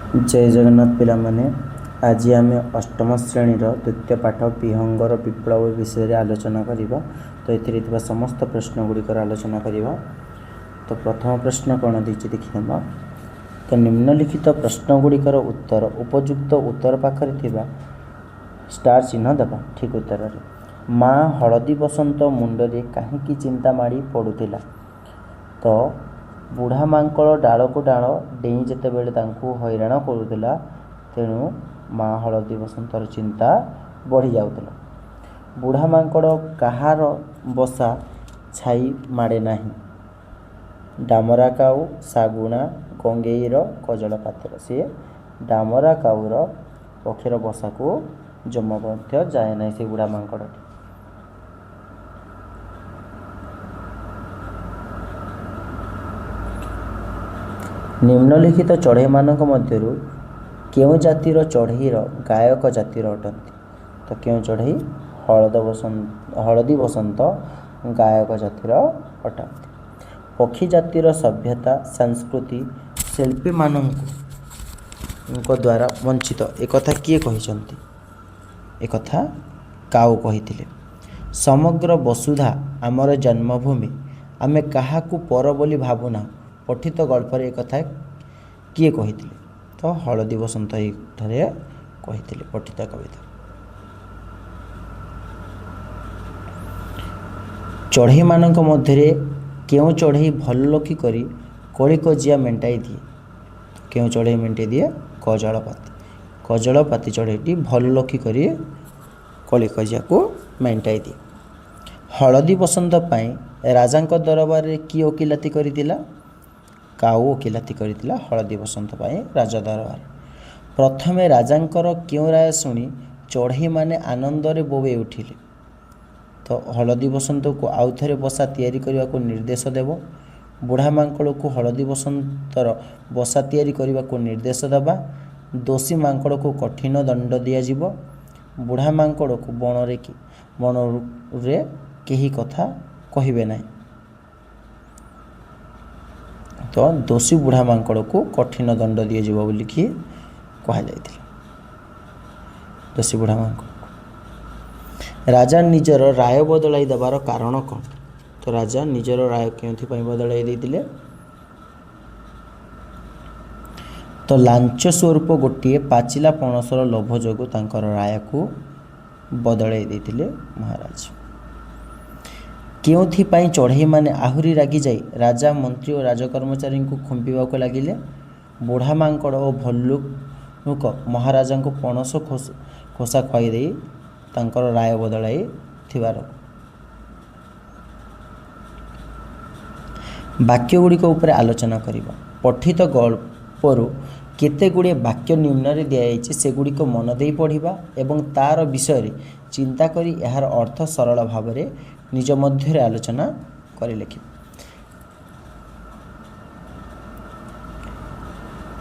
जय जगन्नाथ पिला माने आज आम अष्टम श्रेणीर द्वितीय पाठ विहंगर विप्लव विषय आलोचना करिबा। तो ये समस्त प्रश्न गुड़िकर आलोचना करिबा। तो प्रथम प्रश्न कौन देखिए देखिए। तो निम्नलिखित प्रश्न गुड़िकर उत्तर उपयुक्त उत्तर पाखरे थिबा स्टार चिन्ह देवा। ठीक उत्तर रे माँ हलदी बसंत मुंडरे कहीं चिंता माड़ी पड़ुथिला। तो बुढ़ा मांकड़ डाल को डाल डेई जिते बेले हैरान करुला, तेणु माँ हलदी बसंतर चिंता बढ़ी जाऊला। बुढ़ा मांकड़ कहार बसा छाई माड़े नहीं, डामरा काऊ सागुणा गंगेईर कजल पातर। सी डामरा काऊर पक्षीर बसा को जमा जाए ना से बुढ़ा मांकड़। निम्नलिखित चढ़ई मानक मध्यरु केउ जातिर चढ़ईर गायक जातिर अटंती। तो क्यों चढ़ई हलदी बसंत गायक जातिर अटंती। पक्षी जातिर सभ्यता संस्कृति शिल्पी मानक द्वारा वंचित एक कथा किए कहिसंती। एक कथा काऊ कहिथिले। समग्र वसुधा आमर जन्मभूमि, आमे काहाकू पर बोली भावुना। पठित गल्पर एक कथा किए कहिथिले। तो हलदी बसंत ये कहिथिले पठित कविता। चढ़ई मानक मध्यरे केउ चढ़ई भल लोकी करी कली कजिया मेंटाई दिए। केउ चढ़ई मेंटाई दिए कजलपाती। कजलपाती चढ़ईटी भल लोकी करी कली कजिया को मेंटाई दिए। हलदी बसंत पाई राजांक दरबार रे की ओकिलाती करितिला। काऊ ओकिलाती करितिला हलदी बसंत पाई राजा दरबार। प्रथमे राजांकर क्यों राय शुणी चढ़ई माने आनंद रे बोबे उठिले। तो हलदी बसंत को आउ थे बसा तैयारी करने को निर्देश देव। बुढ़ा मांकड़ को हलदी बसंतर बसा तैयारी करने को निर्देश देवा। दोषी मांकड़ को कठिन दंड दिज्व। बुढ़ा मांकड़ को बन रे कही कथा कहबे नहीं। तो दोषी बुढ़ा मांकड़ को कठिन दंड दिज्व बोली कह दोषी बुढ़ा मांकड़। राजा निजर राय बदलाई देवार कारण कौन। तो राजा निजर राय क्यों बदलाई देते। तो लांच स्वरूप गोटे पाचिला पणसर लोभ जोगु तांकर राय को बदलाई देते महाराज। क्यों चढ़ई माने आहुरी रागी जाई राजा मंत्री और राजकर्मचारी को खुंपिबा लगिले। बुढ़ा मांकड़ और भल्लुक महाराजा को पणस खोसा खुआई दे तांकर राय बदलाई थिबार। वाक्य गुड़िक उपर आलोचना करिबा। पठित गल्परु केते गुड़े वाक्य निम्न रे दिया से गुड़िक मन दे पढ़िबा एवं तार विषय चिंता करी यार अर्थ सरल भाव में निज मध्य आलोचना करी लिखिबा।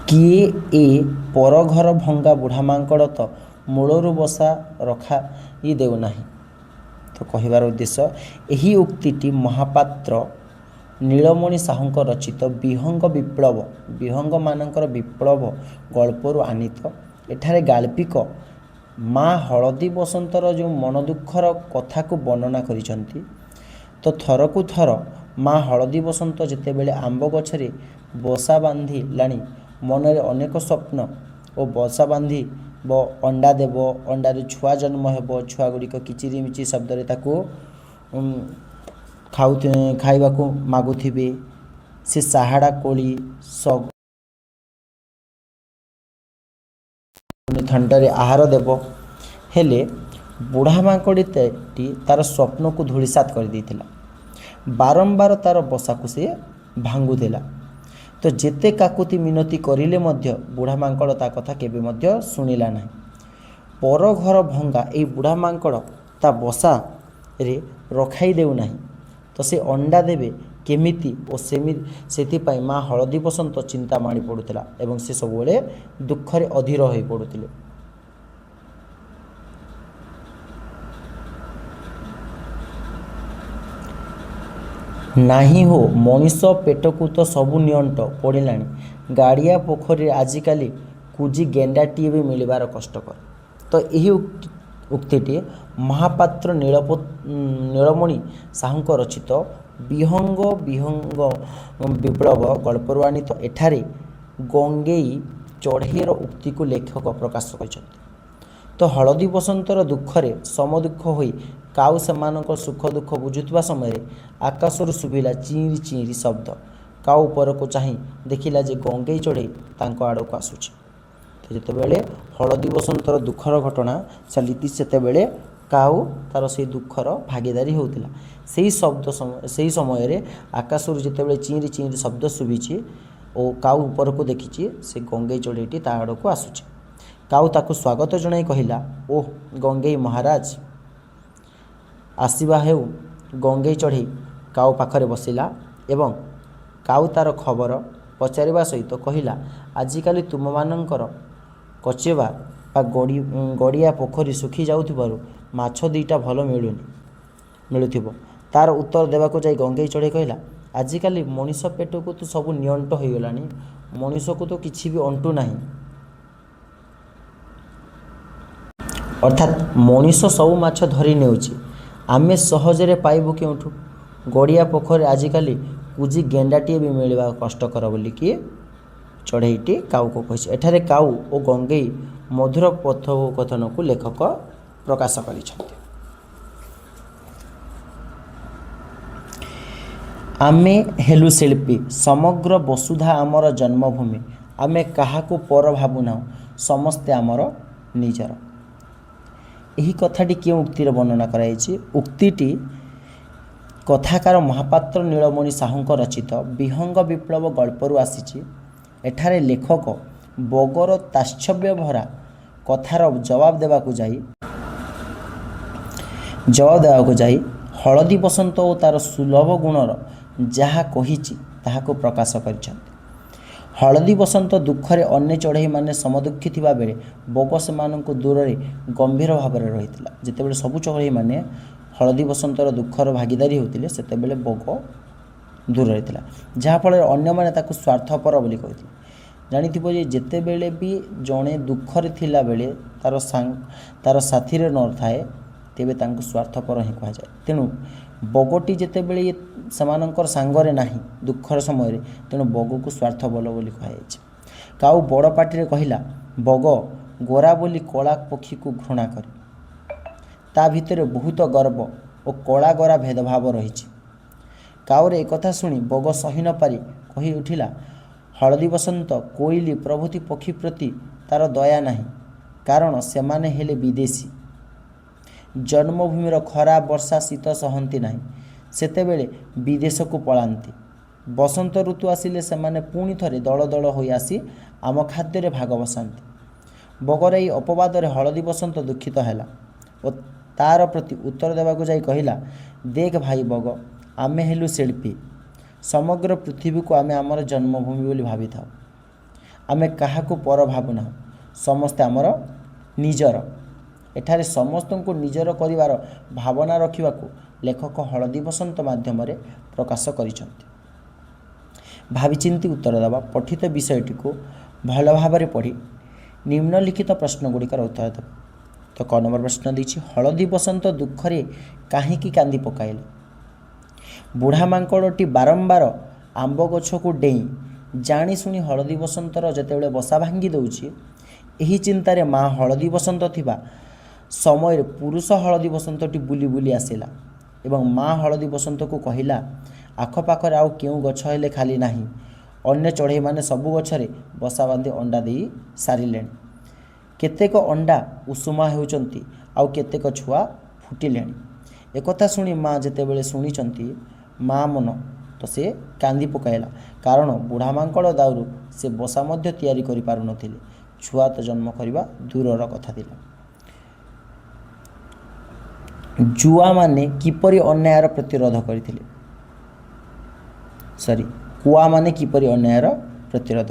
किए ए पर घर भंगा बुढ़ा मांकड़ तो मूलरू बसा रखा देउना। तो कहिबार उद्देश्य यही उक्तिटी महापात्र नीलमणि साहू रचित विहंग विप्लव विहंग मानकर विप्लव गल्परू आनीत। एठारे गाल्पिक माँ हलदी बसंतर जो मन दुखर कथा को वर्णना करिसंती। तो थर को थर माँ हलदी बसंत जिते बेले आंब गछरे बसा बांधी लाणी मनरे अनेक स्वप्न और बसा बांधी अंडा देव। अंडार छुआ जन्म हो छुआ गुड़िक किचिरी मिची शब्द खाइबा को मागुथिबे। से साहाड़ा कोली थंडरे आहार देव। हेले बुढ़ा मांकड़ी तार स्वप्न को धूलिसात कर देथिला। बारंबार तार बसा को से भांगुथिला। तो जेते काकुति मिनती करिले मध्य बुढ़ा मांकड़ ता कथा केबे मध्य सुनिला नहीं। पर घर भंगा ए बुढ़ा मांकड़ ता बसा रे रखाई देउ नहीं। तो से अंडा देवे केमिति और सेमिति माँ हलदी बसंत चिंता माड़ी पड़ुथिला एवं से सबुबले दुखरे अधीर होई पड़ुथिले। नाही हो मनीष पेट को तो सबू नियंट पड़िलानी। गाड़िया पोखरी आजिकाली କୁଜି ଗେଣ୍ଡାଟିଏ ବି ମିଳିବାର କଷ୍ଟକର। ତ ଏହି ଉକ୍ତିଟି ମହାପାତ୍ର ନୀଳମଣି ସାହୁଙ୍କ ରଚିତ ବିହଙ୍ଗ ବିପ୍ଳବ ଗଳ୍ପରୁ ଆଣିତ। ଏଠାରେ ଗଙ୍ଗେଇ ଚଢ଼େଇର ଉକ୍ତିକୁ ଲେଖକ ପ୍ରକାଶ କରିଛନ୍ତି। ତ ହଳଦୀ ବସନ୍ତର ଦୁଃଖରେ ସମଦୁଃଖ ହୋଇ କାଉ ସେମାନଙ୍କ ସୁଖ ଦୁଃଖ ବୁଝୁଥିବା ସମୟରେ ଆକାଶରୁ ଶୁଭିଲା ଚିଁରି ଚିଁରି ଶବ୍ଦ। କାଉ ଉପରକୁ ଚାହିଁ ଦେଖିଲା ଯେ ଗଙ୍ଗେଇ ଚଢ଼େଇ ତାଙ୍କ ଆଡ଼କୁ ଆସୁଛି। ତ ଯେତେବେଳେ ହଳଦୀ ବସନ୍ତର ଦୁଃଖର ଘଟଣା ଚାଲିଛି ସେତେବେଳେ କାଉ ତାର ସେଇ ଦୁଃଖର ଭାଗିଦାରୀ ହେଉଥିଲା। ସେହି ସମୟରେ ଆକାଶରୁ ଯେତେବେଳେ ଚିଁରି ଚିଁରି ଶବ୍ଦ ଶୁଭିଛି ଓ କାଉ ଉପରକୁ ଦେଖିଛି ସେ ଗଙ୍ଗେଇ ଚଢ଼େଇଟି ତା ଆଡ଼କୁ ଆସୁଛି। କାଉ ତାକୁ ସ୍ୱାଗତ ଜଣାଇ କହିଲା, ଓଃ ଗଙ୍ଗେଇ ମହାରାଜ, ଆସିବା ହେଉ। ଗଙ୍ଗେଇ ଚଢ଼େଇ କାଉ ପାଖରେ ବସିଲା ଏବଂ କାଉ ତାର ଖବର ପଚାରିବା ସହିତ କହିଲା, ଆଜିକାଲି ତୁମମାନଙ୍କର କଚେବା ବା ଗଡ଼ିଆ ପୋଖରୀ ଶୁଖି ଯାଉଥିବାରୁ ମାଛ ଦୁଇଟା ଭଲ ମିଳୁଥିବ। ତାର ଉତ୍ତର ଦେବାକୁ ଯାଇ ଗଙ୍ଗେଇ ଚଢ଼େଇ କହିଲା, ଆଜିକାଲି ମଣିଷ ପେଟକୁ ତ ସବୁ ନିଅଣ୍ଟ ହୋଇଗଲାଣି, ମଣିଷକୁ ତ କିଛି ବି ଅଣ୍ଟୁ ନାହିଁ। ଅର୍ଥାତ୍ ମଣିଷ ସବୁ ମାଛ ଧରି ନେଉଛି, ଆମେ ସହଜରେ ପାଇବୁ କେଉଁଠୁ? ଗଡ଼ିଆ ପୋଖରୀ ଆଜିକାଲି କୁଜି ଗେଣ୍ଡାଟିଏ ବି ମିଳିବା କଷ୍ଟକର ବୋଲିକି ଚଢ଼େଇଟି କାଉକୁ କହିଛି। ଏଠାରେ କାଉ ଓ ଗଙ୍ଗେଇ ମଧୁର କଥୋପକଥନକୁ ଲେଖକ ପ୍ରକାଶ କରିଛନ୍ତି। ଆମେ ହେଲୁ ଶିଳ୍ପୀ, ସମଗ୍ର ବସୁଧା ଆମର ଜନ୍ମଭୂମି, ଆମେ କାହାକୁ ପର ଭାବୁନାହୁଁ, ସମସ୍ତେ ଆମର ନିଜର। ଏହି କଥାଟି କେଉଁ ଉକ୍ତିରେ ବର୍ଣ୍ଣନା କରାଯାଇଛି? ଉକ୍ତିଟି କଥାକାର ମହାପାତ୍ର ନୀଳମଣି ସାହୁଙ୍କ ରଚିତ ବିହଙ୍ଗ ବିପ୍ଳବ ଗଳ୍ପରୁ ଆସିଛି। ଏଠାରେ ଲେଖକ ବଗର ତାଚ୍ଛବ୍ୟ ଭରା କଥାର ଜବାବ ଦେବାକୁ ଯାଇ ହଳଦୀ ବସନ୍ତ ଓ ତାର ସୁଲଭ ଗୁଣର ଯାହା କହିଛି ତାହାକୁ ପ୍ରକାଶ କରିଛନ୍ତି। ହଳଦୀ ବସନ୍ତ ଦୁଃଖରେ ଅନ୍ୟ ଚଢ଼େଇମାନେ ସମଦୁଃଖୀ ଥିବା ବେଳେ ବଗ ସେମାନଙ୍କୁ ଦୂରରେ ଗମ୍ଭୀର ଭାବରେ ରହିଥିଲା। ଯେତେବେଳେ ସବୁ ଚଢ଼େଇମାନେ ହଳଦୀ ବସନ୍ତର ଦୁଃଖର ଭାଗିଦାରୀ ହେଉଥିଲେ ସେତେବେଳେ ବଗ ଦୂରରେ ଥିଲା, ଯାହାଫଳରେ ଅନ୍ୟମାନେ ତାକୁ ସ୍ୱାର୍ଥପର ବୋଲି କହିଥିଲେ। ଜାଣିଥିବ ଯେ ଯେତେବେଳେ ବି ଜଣେ ଦୁଃଖରେ ଥିଲାବେଳେ ତାର ସାଥିରେ ନଥାଏ ତେବେ ତାଙ୍କୁ ସ୍ୱାର୍ଥପର ହିଁ କୁହାଯାଏ। ତେଣୁ ବଗଟି ଯେତେବେଳେ ସେମାନଙ୍କର ସାଙ୍ଗରେ ନାହିଁ ଦୁଃଖର ସମୟରେ, ତେଣୁ ବଗକୁ ସ୍ୱାର୍ଥପର ବୋଲି କୁହାଯାଇଛି। କାଉ ବଡ଼ ପାଟିରେ କହିଲା, ବଗ ଗୋରା ବୋଲି କଳା ପକ୍ଷୀକୁ ଘୃଣା କରେ, ତା ଭିତରେ ବହୁତ ଗର୍ବ ଓ କଳା ଗୋରା ଭେଦଭାବ ରହିଛି। କାଉର ଏକଥା ଶୁଣି ବଗ ସହି ନ ପାରି କହି ଉଠିଲା, ହଳଦୀ ବସନ୍ତ, କୋଇଲି ପ୍ରଭୃତି ପକ୍ଷୀ ପ୍ରତି ତାର ଦୟା ନାହିଁ, କାରଣ ସେମାନେ ହେଲେ ବିଦେଶୀ, ଜନ୍ମଭୂମିର ଖରା ବର୍ଷା ଶୀତ ସହନ୍ତି ନାହିଁ, ସେତେବେଳେ ବିଦେଶକୁ ପଳାନ୍ତି। ବସନ୍ତ ଋତୁ ଆସିଲେ ସେମାନେ ପୁଣି ଥରେ ଦଳ ଦଳ ହୋଇ ଆସି ଆମ ଖାଦ୍ୟରେ ଭାଗ ବସାନ୍ତି। ବଗର ଏହି ଅପବାଦରେ ହଳଦୀ ବସନ୍ତ ଦୁଃଖିତ ହେଲା ଓ ତାର ପ୍ରତି ଉତ୍ତର ଦେବାକୁ ଯାଇ କହିଲା, ଦେଖ ଭାଇ ବଗ, ଆମେ ହେଲୁ ଶିଳ୍ପୀ, ସମଗ୍ର ପୃଥିବୀକୁ ଆମେ ଆମର ଜନ୍ମଭୂମି ବୋଲି ଭାବିଥାଉ, ଆମେ କାହାକୁ ପର ଭାବୁନାହୁଁ, ସମସ୍ତେ ଆମର ନିଜର। ଏଠାରେ ସମସ୍ତଙ୍କୁ ନିଜର କରିବାର ଭାବନା ରଖିବାକୁ ଲେଖକ ହଳଦୀ ବସନ୍ତ ମାଧ୍ୟମରେ ପ୍ରକାଶ କରିଛନ୍ତି। ଭାବିଚିନ୍ତି ଉତ୍ତର ଦେବା। ପଠିତ ବିଷୟଟିକୁ ଭଲ ଭାବରେ ପଢ଼ି ନିମ୍ନଲିଖିତ ପ୍ରଶ୍ନ ଗୁଡ଼ିକର ଉତ୍ତର ଦେବା। ତ କ ନମ୍ବର ପ୍ରଶ୍ନ ଦେଇଛି, ହଳଦୀ ବସନ୍ତ ଦୁଃଖରେ କାହିଁକି କାନ୍ଦି ପକାଇଲେ? ବୁଢ଼ା ମାଙ୍କଡ଼ଟି ବାରମ୍ବାର ଆମ୍ବ ଗଛକୁ ଡେଇଁ ଜାଣିଶୁଣି ହଳଦୀ ବସନ୍ତର ଯେତେବେଳେ ବସା ଭାଙ୍ଗି ଦେଉଛି, ଏହି ଚିନ୍ତାରେ ମା ହଳଦୀ ବସନ୍ତ ଥିବା ସମୟରେ ପୁରୁଷ ହଳଦୀ ବସନ୍ତଟି ବୁଲି ବୁଲି ଆସିଲା ଏବଂ ମା ହଳଦୀ ବସନ୍ତକୁ କହିଲା, ଆଖପାଖରେ ଆଉ କେଉଁ ଗଛ ହେଲେ ଖାଲି ନାହିଁ, ଅନ୍ୟ ଚଢ଼େଇମାନେ ସବୁ ଗଛରେ ବସା ବାନ୍ଧି ଅଣ୍ଡା ଦେଇ ସାରିଲେଣି, କେତେକ ଅଣ୍ଡା ଉଷୁମା ହେଉଛନ୍ତି ଆଉ କେତେକ ଛୁଆ ଫୁଟିଲେଣି। ଏକଥା ଶୁଣି ମା ଯେତେବେଳେ ଶୁଣିଛନ୍ତି ମା ମନ ତ ସେ କାନ୍ଦି ପକାଇଲା, କାରଣ ବୁଢ଼ା ମାଙ୍କଡ଼ ଦାଉରୁ ସେ ବସା ମଧ୍ୟ ତିଆରି କରିପାରୁନଥିଲେ, ଛୁଆ ତ ଜନ୍ମ କରିବା ଦୂରର କଥା ଥିଲା। କୁଆମାନେ କିପରି ଅନ୍ୟାୟର ପ୍ରତିରୋଧ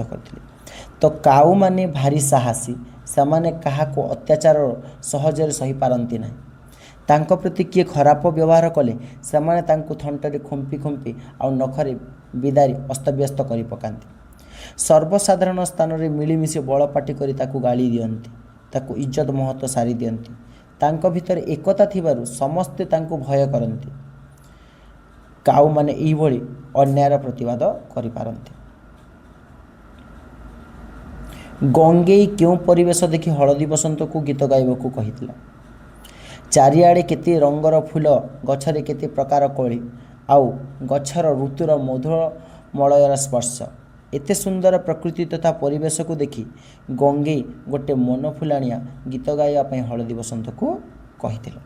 କରିଥିଲେ? ତ କାଉମାନେ ଭାରି ସାହସୀ, ସେମାନେ କାହାକୁ ଅତ୍ୟାଚାର ସହଜରେ ସହିପାରନ୍ତି ନାହିଁ। ତାଙ୍କ ପ୍ରତି କିଏ ଖରାପ ବ୍ୟବହାର କଲେ ସେମାନେ ତାଙ୍କୁ ଥଣ୍ଟରେ ଖୁମ୍ପି ଖୁମ୍ପି ଆଉ ନଖରେ ବିଦାରି ଅସ୍ତବ୍ୟସ୍ତ କରି ପକାନ୍ତି। ସର୍ବସାଧାରଣ ସ୍ଥାନରେ ମିଳିମିଶି ବଳପାଟି କରି ତାକୁ ଗାଳି ଦିଅନ୍ତି, ତାକୁ ଇଜ୍ଜତ ମହତ ସାରି ଦିଅନ୍ତି। ତାଙ୍କ ଭିତରେ ଏକତା ଥିବାରୁ ସମସ୍ତେ ତାଙ୍କୁ ଭୟ କରନ୍ତି। କାଉମାନେ ଏହିଭଳି ଅନ୍ୟାୟର ପ୍ରତିବାଦ କରିପାରନ୍ତି। ଗଙ୍ଗେଇ କେଉଁ ପରିବେଶ ଦେଖି ହଳଦୀ ବସନ୍ତକୁ ଗୀତ ଗାଇବାକୁ କହିଥିଲା? ଚାରିଆଡ଼େ କେତେ ରଙ୍ଗର ଫୁଲ, ଗଛରେ କେତେ ପ୍ରକାର କୋଳି, ଆଉ ଗଛର ଋତୁର ମଧୁର ମଳୟର ସ୍ପର୍ଶ। ଏତେ ସୁନ୍ଦର ପ୍ରକୃତି ତଥା ପରିବେଶକୁ ଦେଖି ଗଙ୍ଗେଇ ଗୋଟିଏ ମନଫୁଲାଣିଆ ଗୀତ ଗାଇବା ପାଇଁ ହଳଦୀ ବସନ୍ତକୁ କହିଥିଲେ।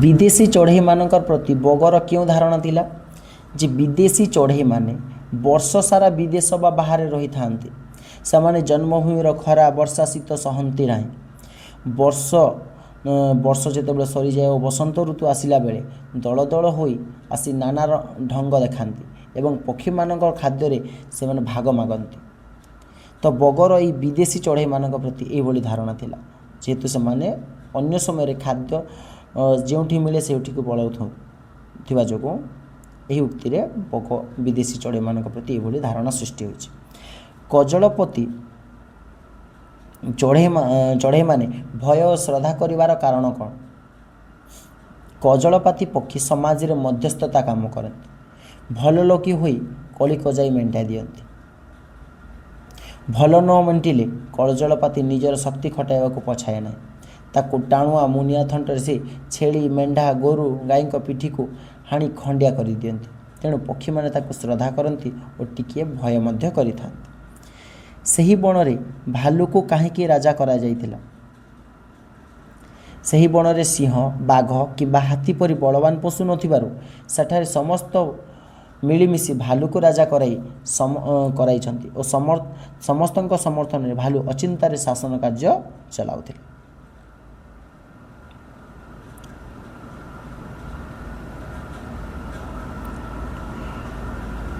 ବିଦେଶୀ ଚଢ଼େଇମାନଙ୍କର ପ୍ରତି ବଗର କେଉଁ ଧାରଣା ଥିଲା? ଯେ ବିଦେଶୀ ଚଢ଼େଇମାନେ ବର୍ଷ ସାରା ବିଦେଶ ବା ବାହାରେ ରହିଥାନ୍ତି। ସେମାନେ ଜନ୍ମଭୂମିର ଖରା, ବର୍ଷା, ଶୀତ ସହନ୍ତି ନାହିଁ। ବର୍ଷ ଯେତେବେଳେ ସରିଯାଏ ଓ ବସନ୍ତ ଋତୁ ଆସିଲା ବେଳେ ଦଳ ଦଳ ହୋଇ ଆସି ନାନା ଢଙ୍ଗ ଦେଖାନ୍ତି ଏବଂ ପକ୍ଷୀମାନଙ୍କର ଖାଦ୍ୟରେ ସେମାନେ ଭାଗ ମାଗନ୍ତି। ତ ବଗର ଏହି ବିଦେଶୀ ଚଢ଼େଇମାନଙ୍କ ପ୍ରତି ଏହିଭଳି ଧାରଣା ଥିଲା, ଯେହେତୁ ସେମାନେ ଅନ୍ୟ ସମୟରେ ଖାଦ୍ୟ ଯେଉଁଠି ମିଳେ ସେଇଠିକୁ ପଳାଉଥିବା ଯୋଗୁଁ ଏହି ଉକ୍ତିରେ ବଗ ବିଦେଶୀ ଚଢ଼େଇମାନଙ୍କ ପ୍ରତି ଏହିଭଳି ଧାରଣା ସୃଷ୍ଟି ହୋଇଛି। କଜଳପତି ଚଢ଼େଇମାନେ ଭୟ ଓ ଶ୍ରଦ୍ଧା କରିବାର କାରଣ କ'ଣ? କଜଳପାତି ପକ୍ଷୀ ସମାଜରେ ମଧ୍ୟସ୍ଥତା କାମ କରନ୍ତି। ଭଲ ଲୋକୀ ହୋଇ କଳି କଜାଇ ମେଣ୍ଟାଇ ଦିଅନ୍ତି। ଭଲ ନ ମେଣ୍ଟିଲେ କଜଳପାତି ନିଜର ଶକ୍ତି ଖଟାଇବାକୁ ପଛାଏ ନାହିଁ। ତାକୁ ଟାଣୁଆ ମୁନିଆ ଥଣ୍ଟରେ ସେ ଛେଳି, ମେଣ୍ଢା, ଗୋରୁ, ଗାଈଙ୍କ ପିଠିକୁ ହାଣି ଖଣ୍ଡିଆ କରିଦିଅନ୍ତି। ତେଣୁ ପକ୍ଷୀମାନେ ତାକୁ ଶ୍ରଦ୍ଧା କରନ୍ତି ଓ ଟିକିଏ ଭୟ ମଧ୍ୟ କରିଥାନ୍ତି। ସେହି ବଣରେ ଭାଲୁକୁ କାହିଁକି ରାଜା କରାଯାଇଥିଲା? ସେହି ବଣରେ ସିଂହ, ବାଘ କିମ୍ବା ହାତୀ ପରି ବଳବାନ ପଶୁ ନଥିବାରୁ ସେଠାରେ ସମସ୍ତ ମିଳିମିଶି ଭାଲୁକୁ ରାଜା କରାଇଛନ୍ତି ଓ ସମସ୍ତଙ୍କ ସମର୍ଥନରେ ଭାଲୁ ଅଚିନ୍ତାରେ ଶାସନ କାର୍ଯ୍ୟ ଚଳାଉଥିଲେ।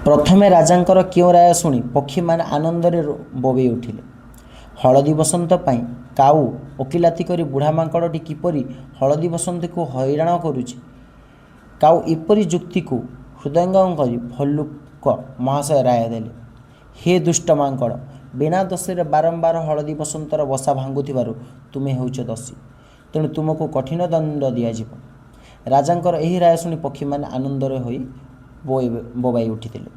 ପ୍ରଥମେ ରାଜାଙ୍କର କେଉଁ ରାୟ ଶୁଣି ପକ୍ଷୀମାନେ ଆନନ୍ଦରେ ବୋବେଇ ଉଠିଲେ? ହଳଦୀ ବସନ୍ତ ପାଇଁ କାଉ ଓକିଲାତି କରି ବୁଢ଼ା ମାଙ୍କଡ଼ଟି କିପରି ହଳଦୀ ବସନ୍ତକୁ ହଇରାଣ କରୁଛି, କାଉ ଏପରି ଯୁକ୍ତିକୁ ହୃଦୟଙ୍ଗମ କରି ଭଲ୍ଲୁକ ମହାଶୟ ରାୟ ଦେଲେ, ହେ ଦୁଷ୍ଟ ମାଙ୍କଡ଼, ବିନା ଦୋଷରେ ବାରମ୍ବାର ହଳଦୀ ବସନ୍ତର ବସା ଭାଙ୍ଗୁଥିବାରୁ ତୁମେ ହେଉଛ ଦୋଷୀ, ତେଣୁ ତୁମକୁ କଠିନ ଦଣ୍ଡ ଦିଆଯିବ। ରାଜାଙ୍କର ଏହି ରାୟ ଶୁଣି ପକ୍ଷୀମାନେ ଆନନ୍ଦରେ ହୋଇ ବୋବାଇ ଉଠିଥିଲେ।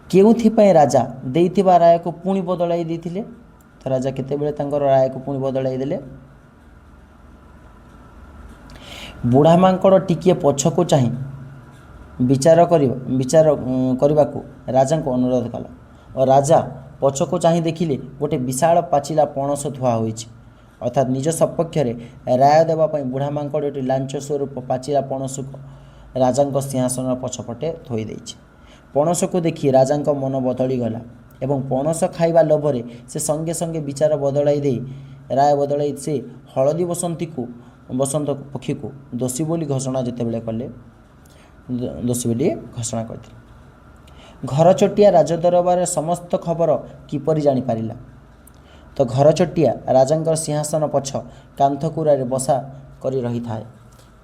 କେଉଁଥିପାଇଁ ରାଜା ଦେଇଥିବା ରାୟକୁ ପୁଣି ବଦଳାଇ ଦେଇଥିଲେ? ତ ରାଜା କେତେବେଳେ ତାଙ୍କର ରାୟକୁ ପୁଣି ବଦଳାଇ ଦେଲେ? ବୁଢ଼ା ମାଙ୍କଡ଼ ଟିକିଏ ପଛକୁ ଚାହିଁ ବିଚାର କରିବାକୁ ରାଜାଙ୍କୁ ଅନୁରୋଧ କଲା ଓ ରାଜା ପଛକୁ ଚାହିଁ ଦେଖିଲେ ଗୋଟିଏ ବିଶାଳ ପାଚିଲା ପଣସ ଥୁଆ ହୋଇଛି। ଅର୍ଥାତ୍ ନିଜ ସପକ୍ଷରେ ରାୟ ଦେବା ପାଇଁ ବୁଢ଼ା ମାଙ୍କଡ଼ଟି ଲାଞ୍ଚ ସ୍ୱରୂପ ପାଚିଲା ପଣସକୁ ରାଜାଙ୍କ ସିଂହାସନର ପଛପଟେ ଥୋଇ ଦେଇଛି। ପଣସକୁ ଦେଖି ରାଜାଙ୍କ ମନ ବଦଳିଗଲା ଏବଂ ପଣସ ଖାଇବା ଲୋଭରେ ସେ ସଙ୍ଗେ ସଙ୍ଗେ ବିଚାର ବଦଳାଇ ଦେଇ ରାୟ ବଦଳାଇ ସେ ହଳଦୀ ବସନ୍ତ ପକ୍ଷୀକୁ ଦୋଷୀ ବୋଲି ଘୋଷଣା କରିଥିଲେ। ଘରଚଟିଆ ରାଜଦରବାରରେ ସମସ୍ତ ଖବର କିପରି ଜାଣିପାରିଲା? ତ ଘରଚଟିଆ ରାଜାଙ୍କର ସିଂହାସନ ପଛ କାନ୍ଥକୁରାରେ ବସା କରି ରହିଥାଏ,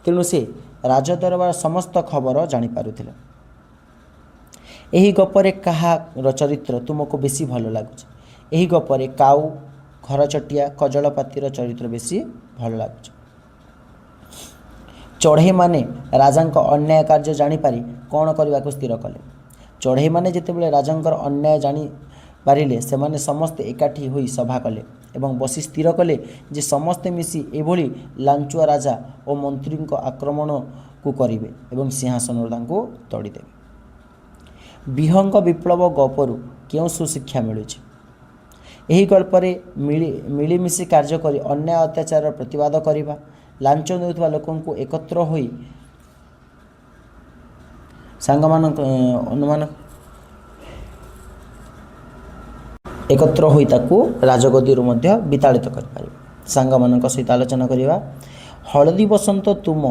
ତେଣୁ ସେ ରାଜଦରବାର ସମସ୍ତ ଖବର ଜାଣିପାରୁଥିଲେ। ଏହି ଗପରେ କାହାର ଚରିତ୍ର ତୁମକୁ ବେଶୀ ଭଲ ଲାଗୁଛି? ଏହି ଗପରେ କାଉ, ଘରଚଟିଆ, କଜଳପାତିର ଚରିତ୍ର ବେଶୀ ଭଲ ଲାଗୁଛି। ଚଢ଼େଇମାନେ ରାଜାଙ୍କ ଅନ୍ୟାୟ କାର୍ଯ୍ୟ ଜାଣିପାରି କ'ଣ କରିବାକୁ ସ୍ଥିର କଲେ? ଚଢ଼େଇମାନେ ଯେତେବେଳେ ରାଜାଙ୍କର ଅନ୍ୟାୟ ଜାଣିପାରିଲେ, ସେମାନେ ସମସ୍ତେ ଏକାଠି ହୋଇ ସଭା କଲେ ଏବଂ ବସି ସ୍ଥିର କଲେ ଯେ ସମସ୍ତେ ମିଶି ଏଭଳି ଲାଞ୍ଚୁଆ ରାଜା ଓ ମନ୍ତ୍ରୀଙ୍କ ଆକ୍ରମଣକୁ କରିବେ ଏବଂ ସିଂହାସନରୁ ତାଙ୍କୁ ତଡ଼ିଦେବେ। ବିହଙ୍ଗ ବିପ୍ଳବ ଗପରୁ କେଉଁ ସୁଶିକ୍ଷା ମିଳୁଛି? ଏହି ଗଳ୍ପରେ ମିଳିମିଶି କାର୍ଯ୍ୟ କରି ଅନ୍ୟାୟ ଅତ୍ୟାଚାରର ପ୍ରତିବାଦ କରିବା, ଲାଞ୍ଚ ନେଉଥିବା ଲୋକଙ୍କୁ ଏକତ୍ର ହୋଇ ତାକୁ ରାଜଗଦିରୁ ମଧ୍ୟ ବିତାଡ଼ିତ କରିପାରିବା। ସାଙ୍ଗମାନଙ୍କ ସହିତ ଆଲୋଚନା କରିବା। ହଳଦୀ ବସନ୍ତ ତୁମ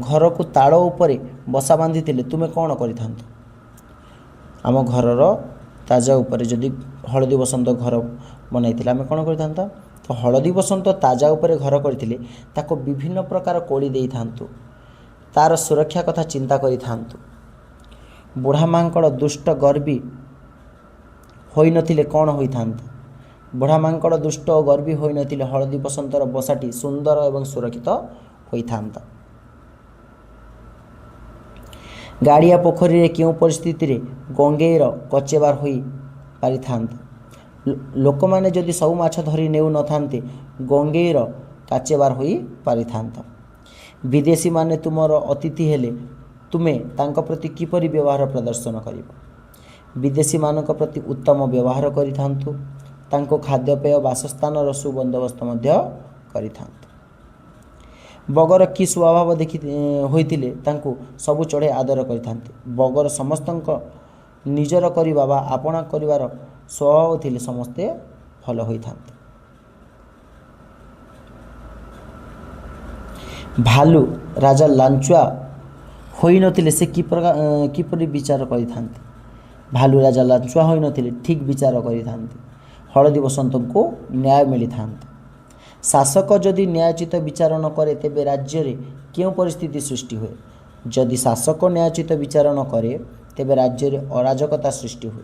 ଘରକୁ ତାଳ ଉପରେ ବସା ବାନ୍ଧିଥିଲେ ତୁମେ କ'ଣ କରିଥାନ୍ତ? ଆମ ଘରର ତାଜା ଉପରେ ଯଦି ହଳଦୀ ବସନ୍ତ ଘର ବନାଇଥିଲେ ଆମେ କ'ଣ କରିଥାନ୍ତା? ତ तो हलदी बसंत ताजा उपरे घर करथिले ताको विभिन्न प्रकार कोड़ी देई थांतु तार सुरक्षा कथा चिंता करि थांतु। बुढ़ा मांकड़ दुष्ट गर्वी होई नथिले कौन होई थांता? बुढ़ा मांकड़ दुष्ट और गर्वी होई नथिले हलदी बसंतर बसाटी सुंदर एवं सुरक्षित होई थांता। गाड़िया पोखरी रे क्यों परिस्थिति रे गंगेर कचेबार होई पारि थांता? लोक माने जदि सब माछ धरी नेउ न थांते गंगेर काचेबार होई पारि थांता। विदेशी माने तुमर अतिथि हेले तुमे तांको प्रति किपरि व्यवहार प्रदर्शन करिबो? विदेशी मानक प्रति उत्तम व्यवहार करि थांतु। तांको खाद्यपेय बासस्थान सुबंदोबस्त मध्य करि थांतु। बगर कि स्वभाव देखि होइतिले तांको सबु चढ़े आदर करि थांते। बगर समस्तंक निजर करिबा बा आपणा करिवार स्वभाव थिले समस्ते भल होई थांते। भालू राजा लांचुआ होई नथिले से किपरि विचार करि थांते? भालू राजा लांचुआ होई नथिले ठीक विचार करि थांते। हलदी बसंत को न्याय मिली थांता। शासक जदि न्यायोचित विचार न करे तेबे राज्य रे क्यों परिस्थिति सृष्टि हुए? जदि शासक न्यायोचित विचार न करे तेबे राज्य रे अराजकता सृष्टि हुए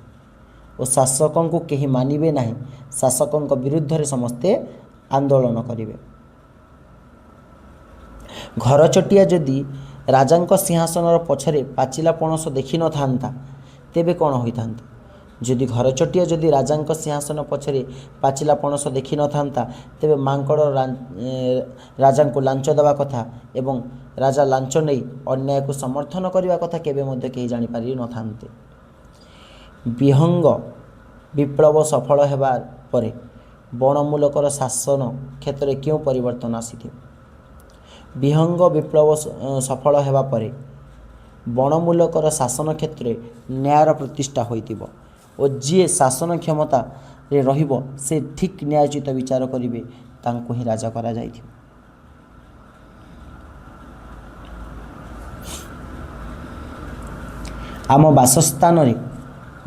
और शासकों को केही मानिबे नाही। शासकों को विरुद्ध रे समस्ते आंदोलन करिवे। घर चटिया जदि राजांक सिंहासन पछरे पाचिला पणस देखि न थांता तेबे कौन होई थांता? जदि घर चटिया जदि राजांक सिंहासन पछरे पाचिला पणस देखि न थांता तेबे मांकड़ राजा को लांच देवा कथा एवं राजा लांच नहीं अन्याय को समर्थन करने कथा केबे मध्य केही जानि पारि न थांते। विहंग विप्लव सफल हेबार परे बणमूलकर शासन क्षेत्र में क्यों परिवर्तन आसी? विहंग विप्लव सफल हेबा परे बणमूलकर शासन क्षेत्र में न्यायर प्रतिष्ठा होइतिबो और जी शासन क्षमता रे रहिबो से ठीक न्यायोचित विचार करिवे तांको ही राजा करा जाइथिबो। आम बासस्थान रे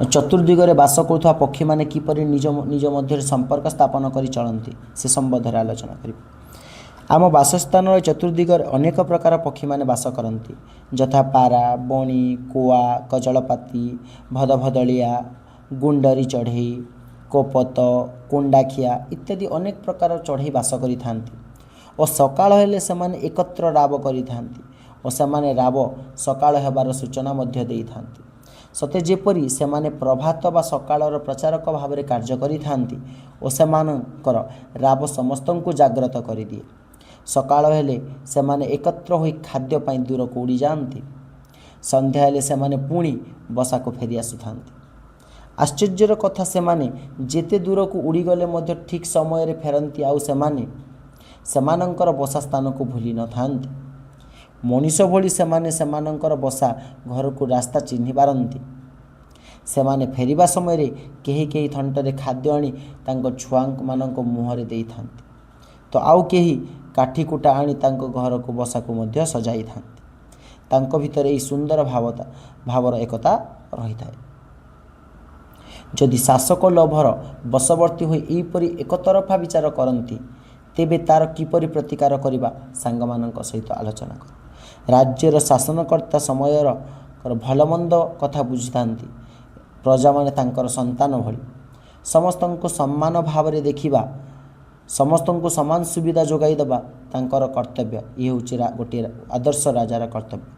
चतुर्दिगरे बास करुवा पक्षी माने किपरि निज निज मध्य संपर्क स्थापन करी चलती से संबंध आलोचना करिबो। आम बासस्थान चतुर्दिगरे अनेक प्रकार पक्षी माने बास करती यथा पारा बणी कुआ कजलपाती भदभदलिया गुंडरी चढ़ई कोपत कुंडाखिया इत्यादि अनेक प्रकार चढ़ई बास करि थांती और सकाळ हेले सेमाने एकत्र राब करि थांती और सेमाने राब सकाळ हेबार सूचना मध्य देई थांती। सते जेपरि सेमाने प्रभात बा सकाळर प्रचारक भाव कार्य करि थांती और सेमानकर राब समस्तंकु जाग्रत करि दिए। सकाळ हेले सेमाने एकत्र होई खाद्य पाई दूर को उड़ी जाती। संध्या हेले सेमाने पुणी बसा को फेरी आसुथांती। आश्चर्यर कथा सेमाने जेते दूर को उड़ी गले मध्य ठीक समय रे फेरंती आउ सेमाने सेमानंकर बसा स्थान को भूली न थांती। मनीष भली सेमाने सेमानंकर बसा घर को रास्ता चिन्हि पारंती। सेमाने फेरिबा समय रे केही केही थंटरे खाद्य आनी तांको छुआंक मानंको मुहरे देई थांती तो आउ केही काठी कुटा आनी तांको घर को बसा को मध्य सजाई थांती। तांको भितर एई सुंदर भावर एकता रही थाए। जदि शासक लोभर बशवर्ती होई एपरि एकतरफा विचार करती तेबे तार किपरि प्रतिकार करिबा सांग मानक सहित आलोचना कर। राज्यर शासनकर्ता समयर भलमंद कथा बुझिथांती। प्रजा माने तांकर संतान भली समस्तंको सम्मान भाव रे देखिबा समस्तंको समान सुविधा जोगाई देबा तांकर कर्तव्य। ये होची गोटे आदर्श राजार कर्तव्य।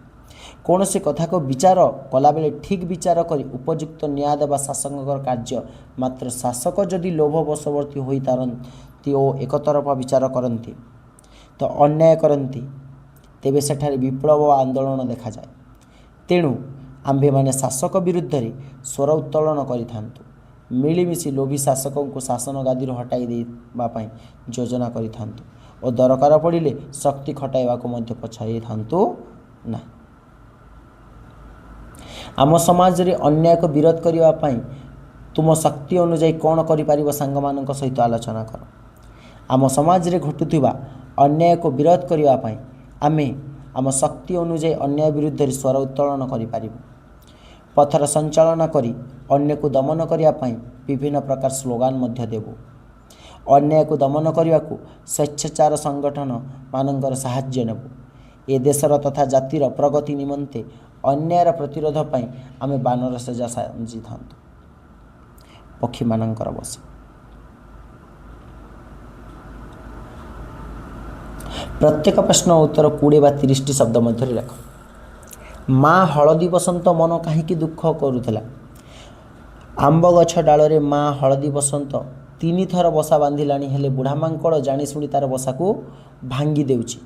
कौन से कथा को विचार कला बेले ठीक विचार करी उपयुक्त न्याय देवा शासकर कार्य। मात्र शासक जदि लोभ बशवर्ती होई तारंती ओ एकतरफा विचार करती तो अन्याय करती तेबे सेठारे विप्लव आंदोलन देखा जाए। तेणु आम्भे माने शासक विरुद्ध रे स्वर उत्तोलन करिथांतु। मिलिमिशि लोभी शासकों को शासन गादी हटाई देबा पई योजना करिथांतु और दरकार पड़िले शक्ति खटाइबा को मध्य पछाई थांतु ना। आम समाज रे अन्याय को विरोध करिबा पई तुम शक्ति अनुसार कौन करिपारिबो सांग मानक सहित आलोचना कर। आम समाज रे घटुथिबा अन्याय को विरोध करिबा पई आमे आम शक्ति अनुसार अन्याय विरुद्ध रे स्वर उत्तोलन करिपारिबो। पथर संचालन करी अन्य को दमन करिया पई विभिन्न प्रकार स्लोगान मध्य देबो। अन्याय को दमन करने को स्वेच्छाचार संगठन मानकर साहाय्य नेबु। ए देशर तथा जातिर प्रगति निमंते अन्यायर प्रतिरोध पाई आमे बानर सजा साजी था। पक्षी मानकर बस प्रत्येक प्रश्न उत्तर 20 ବା 30 शब्द मध्य लेख। माँ हलदी बसंत मन कहीं दुख करुला। आंब गछ डाल रे माँ हलदी बसंत 3 थर बसा बांधिलाणी हेले बुढ़ा मांकड़ जानी शुणी तार बसा को भांगी देउछि।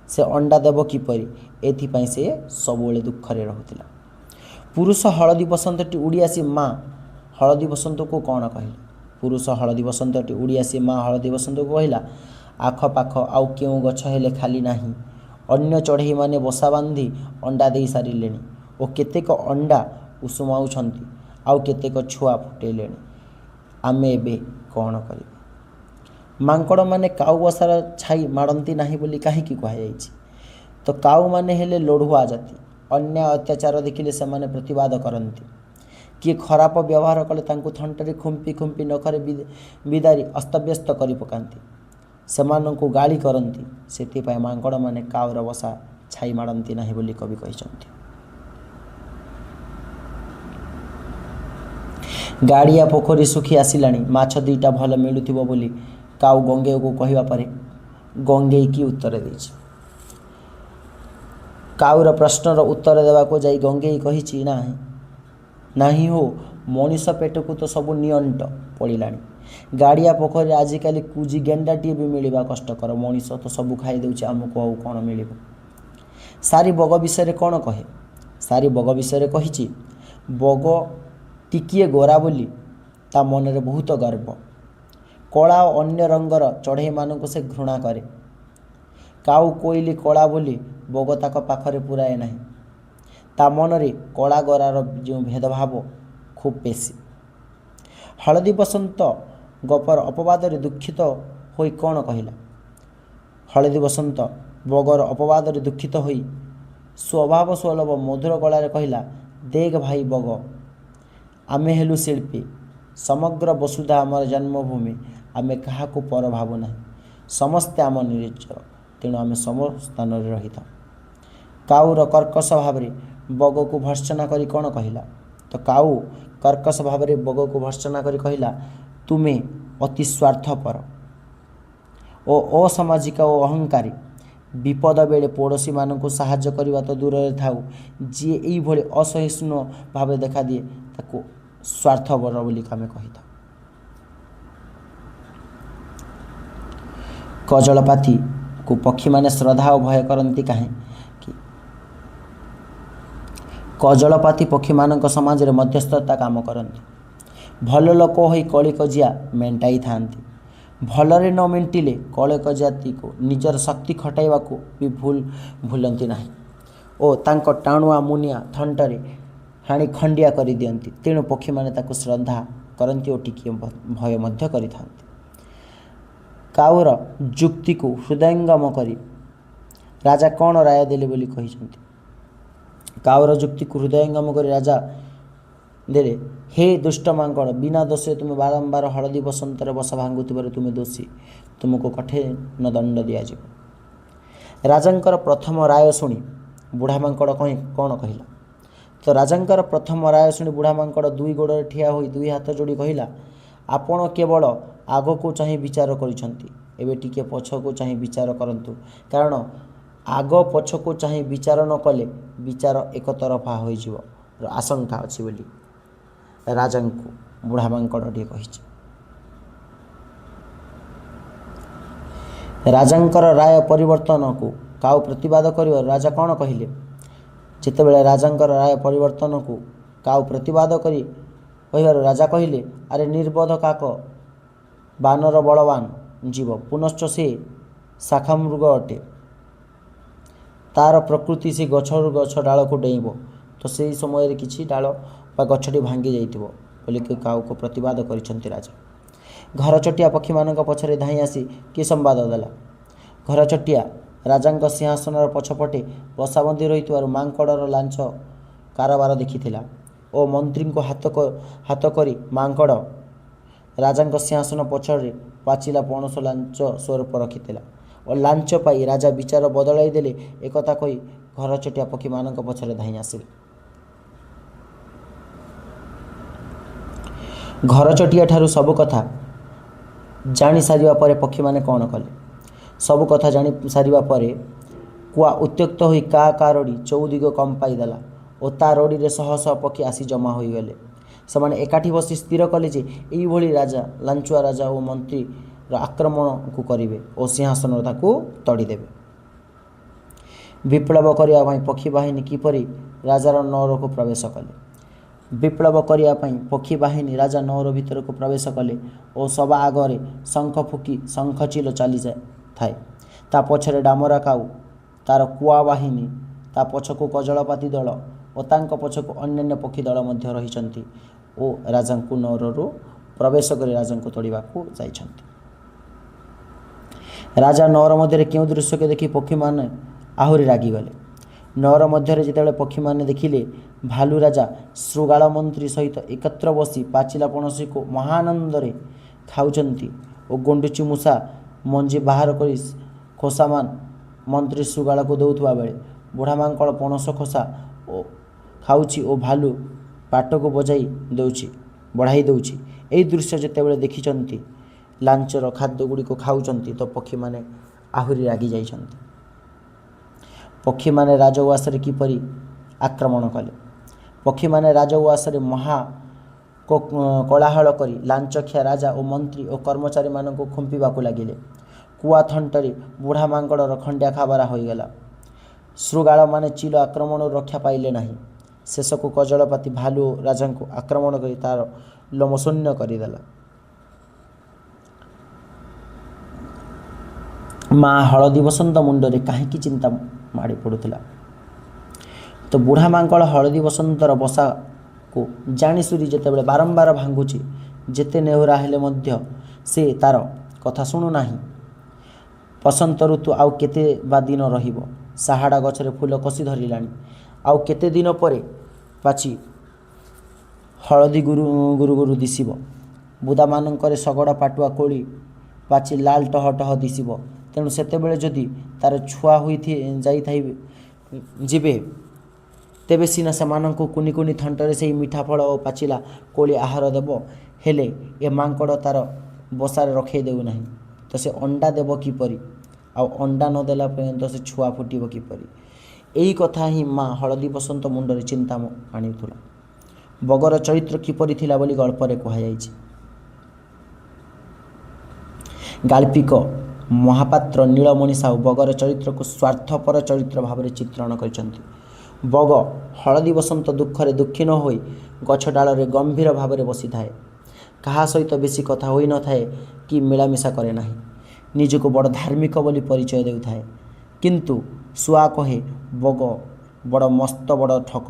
से अंडा देव किपरि एथिपाई से सबुले दुखरे रहुतिला। पुरुष हलदी बसंतटी उड़ी आसी माँ हलदी बसंत को कौन कहला। पुरुष हलदी बसंतटी उड़ी आसी माँ हलदी बसंत को कहला, आख पाख आउ केउ गछ हेले खाली नाही। अन्य चढ़ई माने बसा बांधी अंडा दे सारिलेणी ओ केतेक अंडा उषुमाउछंती आउ केतेक छुआ फुटेलेणी। आमे एबे कौन करिबे। मांकड़ माने काऊ बसार छाई माड़ती नाही बोली कहीं कहुई। तो काऊ माने हेले लड़ुआ जाति। अन्याय अत्याचार देखिले से माने प्रतिवाद करती। किए खराब व्यवहार कले तांकु थंटरे खुंपी खुंपी नखरे बिदारी अस्तव्यस्त करि पकांती। सेमानंकु गाली करती। सेथिपाई मांकड़ माने काऊर बसा छाई माड़ती नाही बोली कवि कहिसंती। गाड़िया पोखरी सुखी आसिलाणी माछ 2टा भल मिलुथिबो बोली काऊ गंगे को कहवा पर गंगे की उत्तर देछि। काऊर प्रश्नर उत्तर देवा को जाई गंगे कहिछि नाही हो मनीष पेट को तो सब नियंट पड़िलाणी। गाड़िया पोखरी आजिकाली कुजी गेंडाटी भी मिलवा कष्टकर। मनीष तो सब खाई देउछि आमको आउ कौन मिलिबो। सारी बग विषय कौन कहे। सारी बग विषय कहिछि बग टिकिए गोरा बोली ता मनरे बहुत गर्व। कला और अन्य रंगर चढ़ई मानक से घृणा करे। काऊ कोइली कला बोली बग ताक पाखरे पुराए नहीं। ता मनरे कला गोरार जो भेदभाव खूब बेसी। हलदी बसंत गपर अपवाद दुखित होई कौन कहला। हलदी बसंत बगर अपवाद दुखित होई स्वभाव सुलभ मधुर गलार कहला, देख भाई बग आमे हेलु शिल्पी। समग्र वसुधा आमर जन्मभूमि। आमे क्या पर भावु ना। समस्ते आम निरीक्षर तेणु आमे सम स्थान रही था। काऊर कर्कश भाव बग को भर्सना करी कौन कहला। तो काऊ कर्कश भाव बग को भर्सना करी कहला, तुमे अति स्वार्थपर ओ असामाजिक और अहंकारी। विपद बेले पड़ोशी मानक साहाय्य करने तो दूर थाऊ जी ये असहिष्णु भाव देखा दिए ताको स्वार्थपर बोली आमे कही था। कजलपाती को पक्षी माने श्रद्धा और भय करती कहीं कि कजलपाती पक्षी मानक समाज रे मध्यस्थता काम करती। भल लोक होई कली कजिया मेंटाई थांती। भलरे न मेंटिले कले कजाती को निजर शक्ति खटाइवा को भी भूलती नहीं ओ तांको टाणुआ मुनिया थंटरे हाणी खंडिया कर दियंती। तेणु पक्षी माने ताको श्रद्धा करती और टिकिए भय मध्य करि थांती। काऊर जुक्ति को हृदयंगम करी राजा कौन राय देले बोली कहिसंती। काऊर जुक्ति को हृदयंगम करी राजा देले, हे दुष्ट मांकड़ बिना दोषे तुम बारंबार हलदी बसंतर बसा भांगुथिबार तुम दोषी। तुमको कठिन दंड दियाजिबो। राजांकर प्रथम राय शुणी बुढ़ा मांकड़ कौन कहला। तो राजांकर प्रथम राय शुणी बुढ़ा मांकड़ 2 गोड़े ठिया होई 2 हाथ जोड़ी कहला, आपण केवल आग को चाहे विचार करिसंती। एबे टिके पछ को चाहे विचार करंतु, कारण आग पछ को चाहे विचार न कले विचार एक तरफा हो जिवो आशंका अछि बोली राजा को बुढ़ा मांकड़ टे कहिछि। राजांकर राय परिवर्तन को काऊ प्रतिवाद करिवर राजा कौन कहिले। जेतेबेले राजांकर राय परिवर्तन को काऊ प्रतिवाद करी कहिवर राजा कहिले, अरे निर्बोध काक बानर बलवान जीव पुनश्च से शाखा मृग अटे। तार प्रकृति से गछर गछ डाल को डेइब तो से समय किछि डाल बा गछटी भांगी जाइथिबो बोली काऊ को प्रतिवाद करिसंती राजा। घर चटिया पक्षी मानक पछरे धाई आसी कि संवाद देला। घर चटिया राजांक सिंहासन पछपटे बसाबंदी रही मांकड़र लांछ कारबार देखिथिला ओ मंत्री को हाथ करी मांकड़ राजांक सिंहासन ପାଚିଲା ପଣସ ଲାଞ୍ଚ ସ୍ୱରୂପ ରଖିଥିଲା ଓ ଲାଞ୍ଚ ପାଇ ରାଜା ବିଚାର ବଦଳାଇ ଦେଲେ ଏକଥା କହି ଘରଚଟିଆ ପକ୍ଷୀମାନଙ୍କ ପଛରେ ଧାଇଁ ଆସିଲେ। ଘରଚଟିଆ ଠାରୁ ସବୁ କଥା ଜାଣି ସାରିବା ପରେ ପକ୍ଷୀମାନେ କ'ଣ କଲେ? ସବୁ କଥା ଜାଣି ସାରିବା ପରେ କୁଆ ଉତ୍ତ୍ୟକ୍ତ ହୋଇ କା ରଡ଼ି ଚଉଦିଗ କମ୍ପାଇ ଦେଲା ଓ ତା ରଡ଼ିରେ ଶହ ଶହ ପକ୍ଷୀ ଆସି ଜମା ହୋଇଗଲେ। ସେମାନେ ଏକାଠି ବସି ସ୍ଥିର କଲେ ଯେ ଏଇଭଳି ଲାଞ୍ଚୁଆ ରାଜା ଓ ମନ୍ତ୍ରୀର ଆକ୍ରମଣକୁ କରିବେ ଓ ସିଂହାସନରେ ତାକୁ ତଡ଼ିଦେବେ। ବିପ୍ଳବ କରିବା ପାଇଁ ପକ୍ଷୀ ବାହିନୀ କିପରି ରାଜାର ନଅରକୁ ପ୍ରବେଶ କଲେ? ବିପ୍ଳବ କରିବା ପାଇଁ ପକ୍ଷୀ ବାହିନୀ ରାଜା ନଅର ଭିତରକୁ ପ୍ରବେଶ କଲେ ଓ ସବା ଆଗରେ ଶଙ୍ଖ ଫୁକି ଶଙ୍ଖଚିଲ ଚାଲିଥାଏ। ତା ପଛରେ ଡାମରା କାଉ, ତାର କୁଆ ବାହିନୀ, ତା ପଛକୁ କଜଳପାତି ଦଳ ଓ ତାଙ୍କ ପଛକୁ ଅନ୍ୟାନ୍ୟ ପକ୍ଷୀ ଦଳ ମଧ୍ୟ ରହିଛନ୍ତି ଓ ରାଜାଙ୍କୁ ନଅରରୁ ପ୍ରବେଶ କରି ରାଜାଙ୍କୁ ତଡ଼ିବାକୁ ଯାଇଛନ୍ତି। ରାଜା ନଅର ମଧ୍ୟରେ କେଉଁ ଦୃଶ୍ୟକୁ ଦେଖି ପକ୍ଷୀମାନେ ଆହୁରି ରାଗିଗଲେ? ନଅର ମଧ୍ୟରେ ଯେତେବେଳେ ପକ୍ଷୀମାନେ ଦେଖିଲେ ଭାଲୁ ରାଜା ଶୃଗାଳ ମନ୍ତ୍ରୀ ସହିତ ଏକତ୍ର ବସି ପାଚିଲା ପଣସକୁ ମହାନନ୍ଦରେ ଖାଉଛନ୍ତି ଓ ଗୁଣ୍ଡୁଚି ମୂଷା ମଞ୍ଜି ବାହାର କରି ଖୋସାମାନ ମନ୍ତ୍ରୀ ଶୃଗାଳକୁ ଦେଉଥିବା ବେଳେ ବୁଢ଼ା ମାଙ୍କଡ଼ ପଣସ ଖୋସା ଖାଉଛି ଓ ଭାଲୁ ପାଟକୁ ବଢ଼ାଇ ଦେଉଛି, ଏହି ଦୃଶ୍ୟ ଯେତେବେଳେ ଦେଖିଛନ୍ତି ଲାଞ୍ଚର ଖାଦ୍ୟଗୁଡ଼ିକୁ ଖାଉଛନ୍ତି ତ ପକ୍ଷୀମାନେ ଆହୁରି ରାଗି ଯାଇଛନ୍ତି। ପକ୍ଷୀମାନେ ରାଜଉଆସରେ କିପରି ଆକ୍ରମଣ କଲେ? ପକ୍ଷୀମାନେ ରାଜଉଆସରେ ମହା କୋଳାହଳ କରି ଲାଞ୍ଚଖିଆ ରାଜା ଓ ମନ୍ତ୍ରୀ ଓ କର୍ମଚାରୀମାନଙ୍କୁ ଖୁମ୍ପିବାକୁ ଲାଗିଲେ। କୁଆ ଥଣ୍ଟରେ ବୁଢ଼ା ମାଙ୍କଡ଼ର ଖଣ୍ଡିଆ ଖାବରା ହୋଇଗଲା। ଶୃଗାଳମାନେ ଚିଲ ଆକ୍ରମଣରୁ ରକ୍ଷା ପାଇଲେ ନାହିଁ। ଶେଷକୁ କଜଳପାତି ଭାଲୁ ରାଜାଙ୍କୁ ଆକ୍ରମଣ କରି ତାର ଲୋମଶୂନ୍ୟ କରିଦେଲା। ମା ହଳଦୀ ବସନ୍ତ ମୁଣ୍ଡରେ କାହିଁକି ଚିନ୍ତା ମାଡ଼ି ପଡ଼ୁଥିଲା? ତ ବୁଢ଼ା ମାଙ୍କଡ଼ ହଳଦୀ ବସନ୍ତର ବସାକୁ ଜାଣିଶୁରି ଯେତେବେଳେ ବାରମ୍ବାର ଭାଙ୍ଗୁଛି, ଯେତେ ନେହୁରା ହେଲେ ମଧ୍ୟ ସେ ତାର କଥା ଶୁଣୁନାହିଁ। ବସନ୍ତ ଋତୁ ଆଉ କେତେ ବା ଦିନ ରହିବ? ସାହାଡ଼ା ଗଛରେ ଫୁଲ କଷି ଧରିଲାଣି। ଆଉ କେତେ ଦିନ ପରେ ପାଚି ହଳଦୀ ଗୁରୁ ଦିଶିବ। ବୁଦାମାନଙ୍କରେ ଶଗଡ଼ ପାଟୁଆ କୋଳି ପାଚି ଲାଲ ଟହ ଟହ ଦିଶିବ। ତେଣୁ ସେତେବେଳେ ଯଦି ତାର ଛୁଆ ହୋଇ ଯିବେ, ତେବେ ସିନା ସେମାନଙ୍କୁ କୁନି କୁନି ଥଣ୍ଟରେ ସେହି ମିଠା ଫଳ ଓ ପାଚିଲା କୋଳି ଆହାର ଦେବ। ହେଲେ ଏ ମାଙ୍କଡ଼ ତାର ବସାରେ ରଖେଇ ଦେଉନାହିଁ, ତ ସେ ଅଣ୍ଡା ଦେବ କିପରି? ଆଉ ଅଣ୍ଡା ନ ଦେଲା ପର୍ଯ୍ୟନ୍ତ ସେ ଛୁଆ ଫୁଟିବ କିପରି? ଏହି କଥା ହିଁ ମା ହଳଦୀ ବସନ୍ତ ମୁଣ୍ଡରେ ଚିନ୍ତା ଆଣିଥିଲା। ବଗର ଚରିତ୍ର କିପରି ଥିଲା ବୋଲି ଗଳ୍ପରେ କୁହାଯାଇଛି। ଗାଳ୍ପିକ ମହାପାତ୍ର ନୀଳମଣି ସାହୁ ବଗର ଚରିତ୍ରକୁ ସ୍ୱାର୍ଥପର ଚରିତ୍ର ଭାବରେ ଚିତ୍ରଣ କରିଛନ୍ତି। ବଗ ହଳଦୀ ବସନ୍ତ ଦୁଃଖରେ ଦୁଃଖୀନ ହୋଇ ଗଛ ଡାଳରେ ଗମ୍ଭୀର ଭାବରେ ବସିଥାଏ। କାହା ସହିତ ବେଶୀ କଥା ହୋଇନଥାଏ କି ମିଳାମିଶା କରେ ନାହିଁ। ନିଜକୁ ବଡ଼ ଧାର୍ମିକ ବୋଲି ପରିଚୟ ଦେଉଥାଏ। କିନ୍ତୁ ଶୁଆ କହେ ବଗ ବଡ଼ ମସ୍ତ ବଡ଼ ଠକ।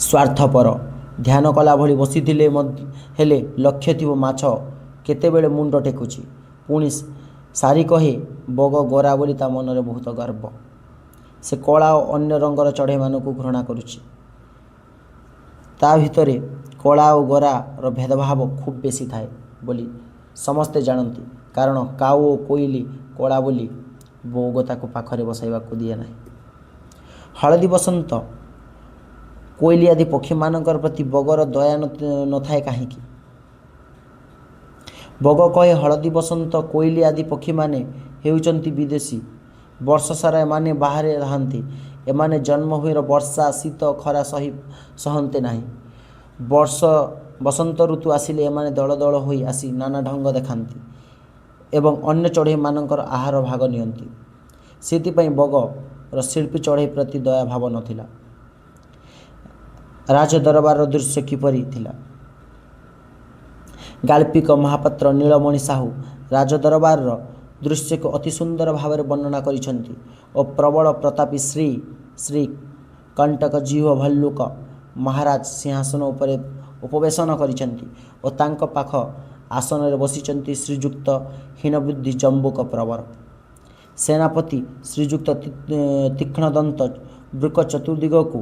ସ୍ୱାର୍ଥପର। ଧ୍ୟାନ କଲା ଭଳି ବସିଥିଲେ ହେଲେ ଲକ୍ଷ୍ୟ ଥିବ ମାଛ କେତେବେଳେ ମୁଣ୍ଡ ଟେକୁଛି। ପୁଣି ସାରି କହେ ବଗ ଗୋରା ବୋଲି ତା ମନରେ ବହୁତ ଗର୍ବ। ସେ କଳା ଓ ଅନ୍ୟ ରଙ୍ଗର ଚଢ଼େଇମାନଙ୍କୁ ଘୃଣା କରୁଛି। ତା ଭିତରେ କଳା ଓ ଗୋରାର ଭେଦଭାବ ଖୁବ୍ ବେଶୀ ଥାଏ ବୋଲି ସମସ୍ତେ ଜାଣନ୍ତି। କାରଣ କାଉ ଓ କୋଇଲି କଳା ବୋଲି ବଗ ତାକୁ ପାଖରେ ବସାଇବାକୁ ଦିଏ ନାହିଁ। ହଳଦୀ ବସନ୍ତ, କୋଇଲି ଆଦି ପକ୍ଷୀମାନଙ୍କର ପ୍ରତି ବଗର ଦୟା ନଥାଏ କାହିଁକି? ବଗ କହେ ହଳଦୀ ବସନ୍ତ, କୋଇଲି ଆଦି ପକ୍ଷୀମାନେ ହେଉଛନ୍ତି ବିଦେଶୀ। ବର୍ଷ ସାରା ଏମାନେ ବାହାରେ ରହନ୍ତି। ଏମାନେ ଜନ୍ମ ହୁଏର ବର୍ଷା, ଶୀତ, ଖରା ସହନ୍ତେ ନାହିଁ। ବସନ୍ତ ଋତୁ ଆସିଲେ ଏମାନେ ଦଳ ଦଳ ହୋଇ ଆସି ନାନା ଢଙ୍ଗ ଦେଖାନ୍ତି ଏବଂ ଅନ୍ୟ ଚଢ଼େଇମାନଙ୍କର ଆହାର ଭାଗ ନିଅନ୍ତି। ସେଥିପାଇଁ ବଗର ଶିଳ୍ପୀ ଚଢ଼େଇ ପ୍ରତି ଦୟା ଭାବ ନଥିଲା। ରାଜଦରବାରର ଦୃଶ୍ୟ କିପରି ଥିଲା? ଗାଳ୍ପିକ ମହାପାତ୍ର ନୀଳମଣି ସାହୁ ରାଜଦରବାରର ଦୃଶ୍ୟକୁ ଅତି ସୁନ୍ଦର ଭାବରେ ବର୍ଣ୍ଣନା କରିଛନ୍ତି ଓ ପ୍ରବଳ ପ୍ରତାପୀ ଶ୍ରୀ କଣ୍ଟକଜିହ୍ୱ ଭଲ୍ଲୁକ ମହାରାଜ ସିଂହାସନ ଉପରେ ଉପବେଶନ କରିଛନ୍ତି ଓ ତାଙ୍କ ପାଖ ଆସନରେ ବସିଛନ୍ତି ଶ୍ରୀଯୁକ୍ତ ହୀନବୁଦ୍ଧି ଜମ୍ବୁକ ପ୍ରବର। ସେନାପତି ଶ୍ରୀଯୁକ୍ତ ତୀକ୍ଷ୍ଣଦନ୍ତ ବୃକ ଚତୁର୍ଦିଗକୁ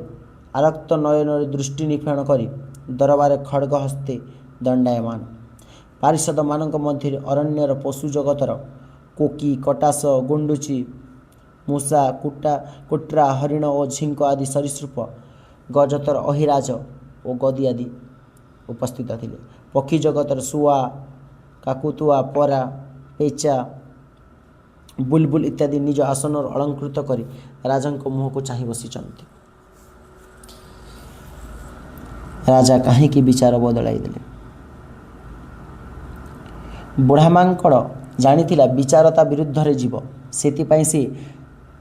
ଆରକ୍ତ ନୟନରେ ଦୃଷ୍ଟି ନିକ୍ଷେପ କରି ଦରବାରେ ଖଡ଼୍ଗ ହସ୍ତେ ଦଣ୍ଡାୟମାନ। ପାରିଷଦମାନଙ୍କ ମଧ୍ୟରେ ଅରଣ୍ୟର ପଶୁ ଜଗତର କୋକି, କଟାସ, ଗୁଣ୍ଡୁଚି, ମୂଷା, କୁଟ୍ରା, ହରିଣ ଓ ଝିଙ୍କ ଆଦି ସରୀସୃପ, ଗଜତର ଅହିରାଜ ଓ ଗଦି ଆଦି ଉପସ୍ଥିତ ଥିଲେ। ପକ୍ଷୀ ଜଗତର ଶୁଆ, କାକୁତୁଆ, ପରା, ପେଚା, ବୁଲବୁଲ ଇତ୍ୟାଦି ନିଜ ଆସନରୁ ଅଳଙ୍କୃତ କରି ରାଜାଙ୍କ ମୁହଁକୁ ଚାହିଁ ବସିଛନ୍ତି। ରାଜା କାହିଁକି ବିଚାର ବଦଳାଇ ଦେଲେ? ବୁଢ଼ା ମାଙ୍କଡ଼ ଜାଣିଥିଲା ବିଚାର ତା ବିରୁଦ୍ଧରେ ଯିବ। ସେଥିପାଇଁ ସେ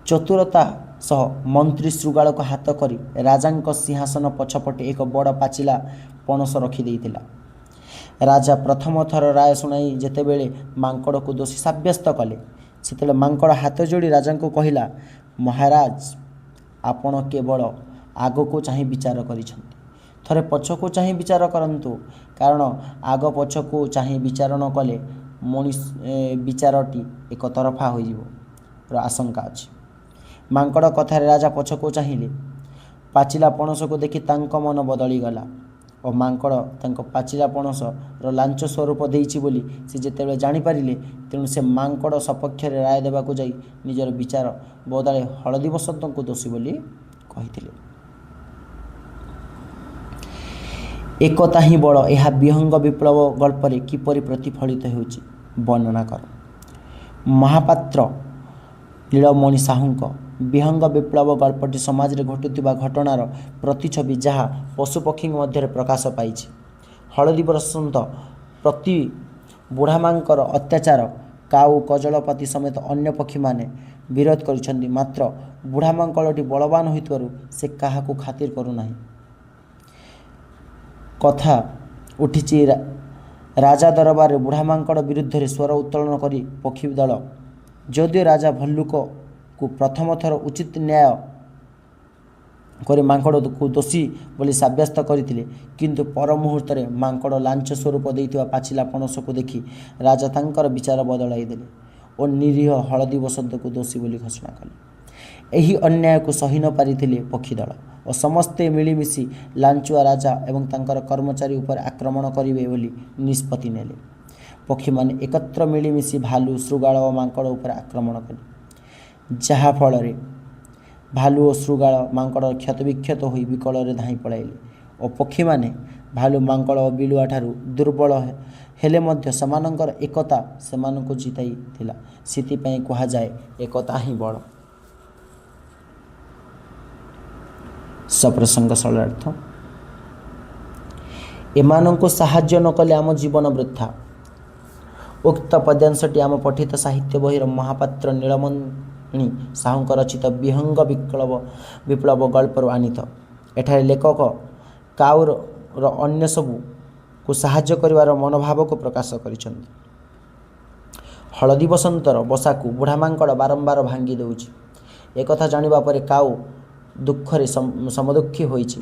ଚତୁରତା ସହ ମନ୍ତ୍ରୀ ଶୃଗାଳକୁ ହାତ କରି ରାଜାଙ୍କ ସିଂହାସନ ପଛପଟେ ଏକ ବଡ଼ ପାଚିଲା ପଣସ ରଖିଦେଇଥିଲା। ରାଜା ପ୍ରଥମ ଥର ରାୟ ଶୁଣାଇ ଯେତେବେଳେ ମାଙ୍କଡ଼କୁ ଦୋଷୀ ସାବ୍ୟସ୍ତ କଲେ, ସେତେବେଳେ ମାଙ୍କଡ଼ ହାତ ଯୋଡ଼ି ରାଜାଙ୍କୁ କହିଲା, ମହାରାଜ, ଆପଣ କେବଳ ଆଗକୁ ଚାହିଁ ବିଚାର କରିଛନ୍ତି। ଥରେ ପଛକୁ ଚାହିଁ ବିଚାର କରନ୍ତୁ, କାରଣ ଆଗ ପଛକୁ ଚାହିଁ ବିଚାର ନ କଲେ ବିଚାରଟି ଏକତରଫା ହୋଇଯିବାର ଆଶଙ୍କା ଅଛି। ମାଙ୍କଡ଼ କଥାରେ ରାଜା ପଛକୁ ଚାହିଁଲେ। ପାଚିଲା ପଣସକୁ ଦେଖି ତାଙ୍କ ମନ ବଦଳିଗଲା ଓ ମାଙ୍କଡ଼ ତାଙ୍କ ପାଚିଲା ପଣସର ଲାଞ୍ଚ ସ୍ୱରୂପ ଦେଇଛି ବୋଲି ସେ ଯେତେବେଳେ ଜାଣିପାରିଲେ, ତେଣୁ ସେ ମାଙ୍କଡ଼ ସପକ୍ଷରେ ରାୟ ଦେବାକୁ ଯାଇ ନିଜର ବିଚାର ବଦଳାଇ ହଳଦୀବସନ୍ତଙ୍କୁ ଦୋଷୀ ବୋଲି କହିଥିଲେ। ଏକତା ହିଁ ବଳ ଏହା ବିହଙ୍ଗ ବିପ୍ଳବ ଗଳ୍ପରେ କିପରି ପ୍ରତିଫଳିତ ହେଉଛି ବର୍ଣ୍ଣନା କର। ମହାପାତ୍ର ନୀଳମଣି ସାହୁଙ୍କ ବିହଙ୍ଗ ବିପ୍ଳବ ଗଳ୍ପଟି ସମାଜରେ ଘଟୁଥିବା ଘଟଣାର ପ୍ରତିଛବି, ଯାହା ପଶୁପକ୍ଷୀଙ୍କ ମଧ୍ୟରେ ପ୍ରକାଶ ପାଇଛି। ହଳଦୀବସନ୍ତ ପ୍ରତି ବୁଢ଼ାମାଙ୍କର ଅତ୍ୟାଚାର କାଉ, କଜଳପାତି ସମେତ ଅନ୍ୟ ପକ୍ଷୀମାନେ ବିରୋଧ କରିଛନ୍ତି, ମାତ୍ର ବୁଢ଼ା ମାଙ୍କଡ଼ଟି ବଳବାନ ହୋଇଥିବାରୁ ସେ କାହାକୁ ଖାତିର କରୁନାହିଁ। କଥା ଉଠିଛି ରାଜା ଦରବାରରେ ବୁଢ଼ା ମାଙ୍କଡ଼ ବିରୁଦ୍ଧରେ ସ୍ୱର ଉତ୍ତୋଳନ କରି ପକ୍ଷୀ ଦଳ। ଯଦିଓ ରାଜା ଭଲ୍ଲୁକକୁ ପ୍ରଥମ ଥର ଉଚିତ ନ୍ୟାୟ କରି ମାଙ୍କଡ଼କୁ ଦୋଷୀ ବୋଲି ସାବ୍ୟସ୍ତ କରିଥିଲେ, କିନ୍ତୁ ପର ମୁହୂର୍ତ୍ତରେ ମାଙ୍କଡ଼ ଲାଞ୍ଚ ସ୍ୱରୂପ ଦେଇଥିବା ପାଚିଲା ପଣସକୁ ଦେଖି ରାଜା ତାଙ୍କର ବିଚାର ବଦଳାଇ ଦେଲେ ଓ ନିରୀହ ହଳଦୀବସନ୍ତକୁ ଦୋଷୀ ବୋଲି ଘୋଷଣା କଲେ। ଏହି ଅନ୍ୟାୟକୁ ସହି ନ ପାରିଥିଲେ ପକ୍ଷୀ ଦଳ ଓ ସମସ୍ତେ ମିଳିମିଶି ଲାଞ୍ଚୁଆ ରାଜା ଏବଂ ତାଙ୍କର କର୍ମଚାରୀ ଉପରେ ଆକ୍ରମଣ କରିବେ ବୋଲି ନିଷ୍ପତ୍ତି ନେଲେ। ପକ୍ଷୀମାନେ ଏକତ୍ର ମିଳିମିଶି ଭାଲୁ, ଶୃଗାଳ ଓ ମାଙ୍କଡ଼ ଉପରେ ଆକ୍ରମଣ କଲେ, ଯାହାଫଳରେ ଭାଲୁ ଓ ଶୃଗାଳ ମାଙ୍କଡ଼ କ୍ଷତବିକ୍ଷତ ହୋଇ ବିକଳରେ ଧାଇଁ ପଳାଇଲେ ଓ ପକ୍ଷୀମାନେ ଭାଲୁ, ମାଙ୍କଡ଼ ଓ ବିଲୁଆ ଠାରୁ ଦୁର୍ବଳ ହେଲେ ମଧ୍ୟ ସେମାନଙ୍କର ଏକତା ସେମାନଙ୍କୁ ଜିତାଇଥିଲା। ସେଥିପାଇଁ କୁହାଯାଏ, ଏକତା ହିଁ ବଳ। ସପ୍ରସଙ୍ଗ ସରଳାର୍ଥ। ଏମାନଙ୍କୁ ସାହାଯ୍ୟ ନ କଲେ ଆମ ଜୀବନ ବୃଥା। ଉକ୍ତ ପଦ୍ୟାଂଶଟି ଆମ ପଠିତ ସାହିତ୍ୟ ବହିର ମହାପାତ୍ର ନୀଳମଣି ସାହୁଙ୍କ ରଚିତ ବିହଙ୍ଗ ବିପ୍ଳବ ଗଳ୍ପରୁ ଆଣିତ। ଏଠାରେ ଲେଖକ କାଉର ଅନ୍ୟ ସବୁକୁ ସାହାଯ୍ୟ କରିବାର ମନୋଭାବକୁ ପ୍ରକାଶ କରିଛନ୍ତି। ହଳଦୀବସନ୍ତର ବସାକୁ ବୁଢ଼ା ମାଙ୍କଡ଼ ବାରମ୍ବାର ଭାଙ୍ଗି ଦେଉଛି। ଏକଥା ଜାଣିବା ପରେ କାଉ ଦୁଃଖରେ ସମଦୁଃଖୀ ହୋଇଛି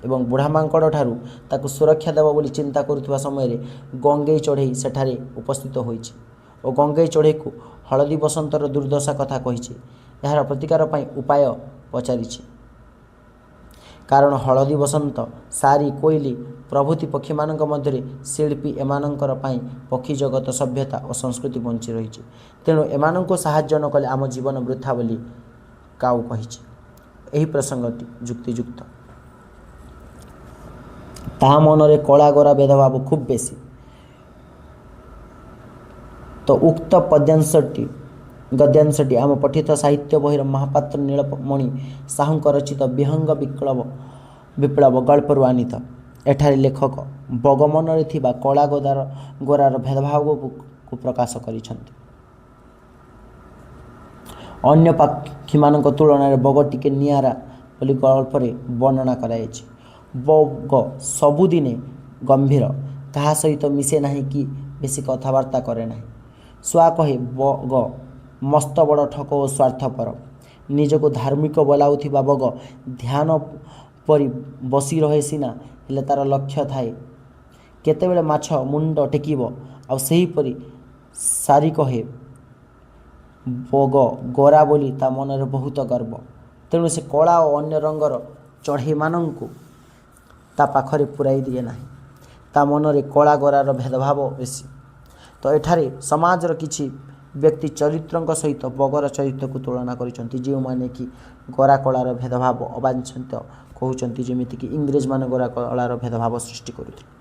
ଏବଂ ବୁଢ଼ା ମାଙ୍କଡ଼ ଠାରୁ ତାକୁ ସୁରକ୍ଷା ଦେବ ବୋଲି ଚିନ୍ତା କରୁଥିବା ସମୟରେ ଗଙ୍ଗେଇ ଚଢ଼େଇ ସେଠାରେ ଉପସ୍ଥିତ ହୋଇଛି ଓ ଗଙ୍ଗେଇ ଚଢ଼େଇକୁ ହଳଦୀବସନ୍ତର ଦୁର୍ଦ୍ଦଶା କଥା କହିଛି। ଏହାର ପ୍ରତିକାର ପାଇଁ ଉପାୟ ପଚାରିଛି। କାରଣ ହଳଦୀବସନ୍ତ, ସାରି, କୋଇଲି ପ୍ରଭୃତି ପକ୍ଷୀମାନଙ୍କ ମଧ୍ୟରେ ଶିଳ୍ପୀ, ଏମାନଙ୍କର ପାଇଁ ପକ୍ଷୀ ଜଗତ, ସଭ୍ୟତା ଓ ସଂସ୍କୃତି ବଞ୍ଚି ରହିଛି। ତେଣୁ ଏମାନଙ୍କୁ ସାହାଯ୍ୟ ନ କଲେ ଆମ ଜୀବନ ବୃଥା ବୋଲି କାଉ କହିଛି। ଏହି ପ୍ରସଙ୍ଗଟି ଯୁକ୍ତିଯୁକ୍ତ। ତା ମନରେ କଳା ଗୋରା ଭେଦଭାବ ଖୁବ୍ ବେଶୀ। ତ ଉକ୍ତ ଗଦ୍ୟାଂଶଟି ଆମ ପଠିତ ସାହିତ୍ୟ ବହିର ମହାପାତ୍ର ନୀଳମଣି ସାହୁଙ୍କ ରଚିତ ବିହଙ୍ଗ ବିପ୍ଳବ ଗଳ୍ପରୁ ଆଣିତ। ଏଠାରେ ଲେଖକ ବଗ ମନରେ ଥିବା କଳା ଗୋରାର ଭେଦଭାବକୁ ପ୍ରକାଶ କରିଛନ୍ତି। ଅନ୍ୟ ପକ୍ଷୀମାନଙ୍କ ତୁଳନାରେ ବଗ ଟିକେ ନିଆରା ବୋଲି ଗଳ୍ପରେ ବର୍ଣ୍ଣନା କରାଯାଇଛି। ବଗ ସବୁଦିନେ ଗମ୍ଭୀର, କାହା ସହିତ ମିଶେ ନାହିଁ କି ବେଶୀ କଥାବାର୍ତ୍ତା କରେ ନାହିଁ। ଶୁଆ କହେ, ବଗ ମସ୍ତ ବଡ଼ ଠକ ଓ ସ୍ୱାର୍ଥପର। ନିଜକୁ ଧାର୍ମିକ ବୋଲାଉଥିବା ବଗ ଧ୍ୟାନ ପରି ବସି ରହେ ସିନା, ହେଲେ ତା'ର ଲକ୍ଷ୍ୟ ଥାଏ କେତେବେଳେ ମାଛ ମୁଣ୍ଡ ଟେକିବ। ଆଉ ସେହିପରି ସାରି କହେ, ବଗ ଗୋରା ବୋଲି ତା ମନରେ ବହୁତ ଗର୍ବ। ତେଣୁ ସେ କଳା ଓ ଅନ୍ୟ ରଙ୍ଗର ଚଢ଼େଇମାନଙ୍କୁ ତା ପାଖରେ ପୂରାଇ ଦିଏ ନାହିଁ। ତା ମନରେ କଳା ଗୋରାର ଭେଦଭାବ ବେଶୀ। तो एठारे समाजर किछि व्यक्ति चरित्र सहित बगर चरित्र को तुलना करिसंती जे माने कि गोरा कलार भेदभाव अवांछित कहउचंती जेमिति कि इंग्रेज माने गोरा कलार भेदभाव सृष्टि करुथिले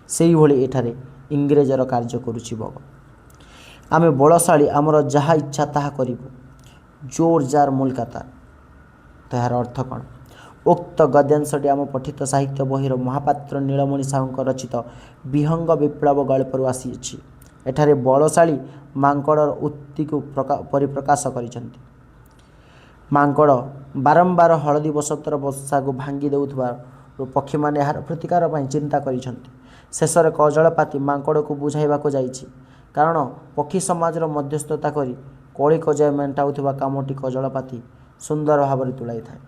सेही भली एठारे इंग्रेजर कार्य करुछि बग। आमे बलशाली आमर जहा इच्छा ताहा करिबु जोर जार मुलकातार ताहार अर्थ कौन। उक्त गद्यांशटी आम पठित साहित्य बहिर महापात्र नीलमणि साहू रचित विहंग विप्लव गल्परू आसीछि। एठारे बलशाली मांकड़र उक्ति को परिप्रकाश करिसेंती। मांकड़ बारंबार हलदी बसंतर बसा को भांगी देउथबार पक्षी माने यार प्रतिकार पई चिंता करिसेंती। शेषरे कजलपाती मांकड़ को बुझाइबाको जाइछि कारण पक्षी समाजर मध्यस्थता करी कଳି कजय मेंटाउथबा कामटी कजलपाती सुंदर भाବରେ तुलाई थाए।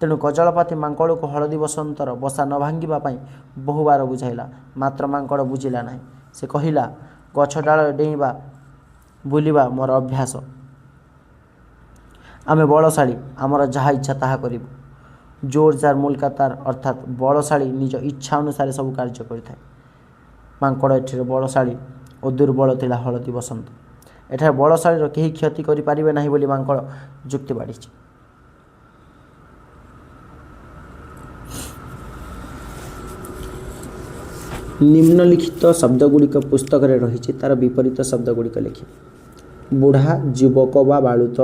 तेणु कजलपाती मांकड़ को हलदी बसंतर बसा न भांगिबा पई बहुबार बुझाइला मात्र मांकड़ बुझिला नाही। से कहिला गछ डाल डेइबा बुलिबा मोर अभ्यास। आमे बलशाली आमर जहा इच्छा ताहा करिबु जोर जार मुलकातार अर्थात बलशाली निज इच्छा अनुसार सब कार्य करिथाए। मांकड़ एठिर बलशाली और दुर्बल थिला हलदी बसंत। एठार बलशालीर केही क्षति करि पारिबे नाही बोली मांकड़ जुक्ति बाढ़िछि। निम्नलिखित शब्दगुड़िक पुस्तक रही तार विपरीत शब्दगुड़िक लिखि। बुढ़ा युवक बा बालुत,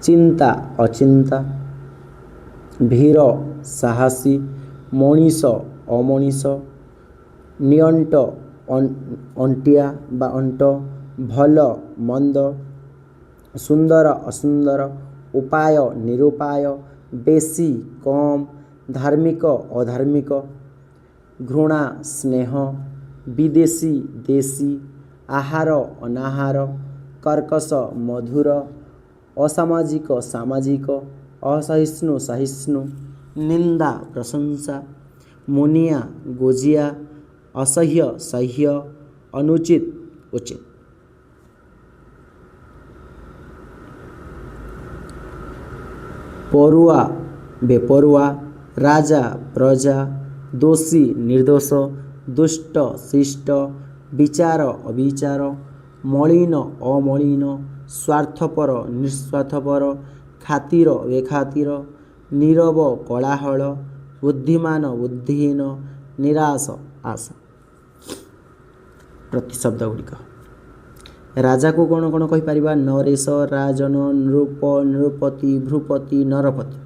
चिंता अचिंता, भीर साहसी, मनीष अमनीष, नियंट अंटिया बा अंट, भल मंद, सुंदर असुंदर, उपाय निरुपाय, बेसी कम, धार्मिक अधार्मिक, घृणा स्नेह, विदेशी देशी, आहार अनाहार, कर्कश मधुर, असामाजिक सामाजिक, असहिष्णु सहिष्णु, निंदा प्रशंसा, मुनिया गोजिया, असह्य सह्य, अनुचित उचित। परुआ बेपरुआ, राजा प्रजा, दोषी निर्दोष, दुष्ट शिष्ट, विचार अविचार, मलिन अमलिन, स्वार्थपर निस्वार्थपर, खातिर बेखातिर, नीरव कोलाहल, बुद्धिमान बुद्धिहीन, निराश आशा। प्रतिशब्द गुड़िक राजा को कौन कौन कहि परिबा नरेश, राजन, नृप, नृपति, भ्रुपति, नरपति।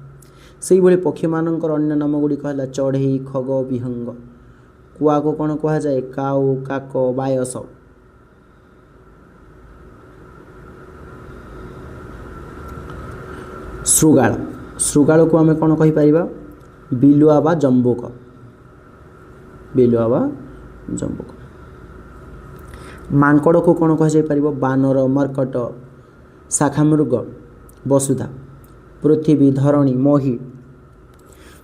सेही भली पक्षी मानकर अन्य नाम गुड़िक है चढ़ई, खग, विहंग। कुआ को कौन कहा जाए काऊ, काक, बायस। श्रुगाल, श्रुगाल को आम कौन कहि परिबा बिलुआ बा जंबुक, बिलुआ बा जंबुक। मांकड़ को कौन कह जाय परिबो बानर, मर्कट, शाखामृग, वसुधा, पृथ्वी, धरणी, मोही।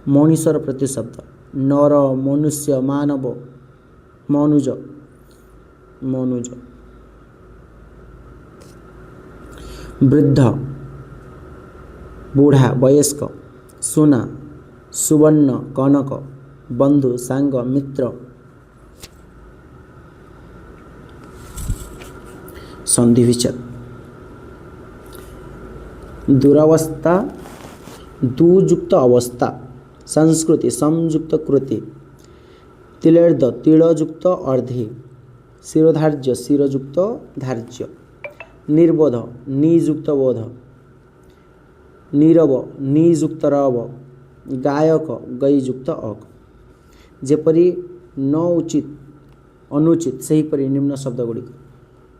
मनुष्यर प्रतिशब्द नर, मनुष्य, मानव, मनुज, मनुज। वृद्ध, बूढ़ा, वयस्क, सुना, सुवर्ण, कनक, बंधु, सांग, मित्र। संधि विच्छेद दुरावस्था, दुयुक्त अवस्था, संस्कृति, संयुक्त कृति, तिलेर्ध, तिलयुक्त अर्धि, शिरोधार्य, शिरयुक्त धार्य, निर्बोध, नियुक्त बोध, नीरव, नियुक्त रव, गायक, गईयुक्त अक। जेपरी न उचित अनुचित सेहीपरि निम्न शब्द गुड़िक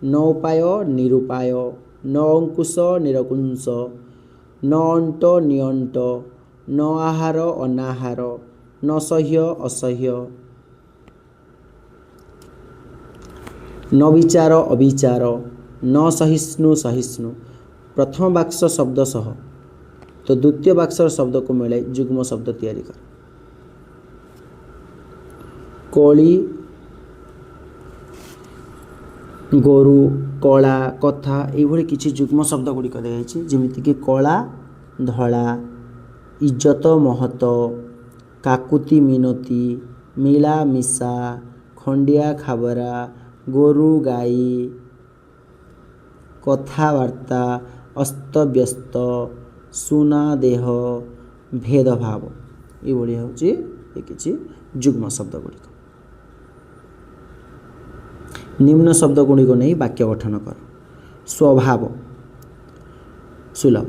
न उपाय निरुपाय, न अंकुश निरकुंश, न अंट नियंट, न आहार अनाहार, न सह्य असह्य, न विचार अविचार, न सहिष्णु सहिष्णु। प्रथम वाक्स शब्द सह तो द्वितीय वाक्सर शब्द को मिले जुग्म शब्द तैयारी कर। कली, गोरु, कला, कथा ये किसी जुग्म शब्द गुड़िक दिखाई जमीक कला धला, इज्जत महत, काकुति मिनती, मिला मिशा, ଖଣ୍ଡିଆ ଖାବରା, ଗୋରୁ ଗାଈ, କଥାବାର୍ତ୍ତା, ଅସ୍ତବ୍ୟସ୍ତ, ସୁନା ଦେହ, ଭେଦଭାବ। ଏଭଳି ହେଉଛି ଏ କିଛି ଯୁଗ୍ମ ଶବ୍ଦ ଗୁଡ଼ିକ। ନିମ୍ନ ଶବ୍ଦ ଗୁଡ଼ିକ ନେଇ ବାକ୍ୟ ଗଠନ କର। ସ୍ୱଭାବ ସୁଲଭ।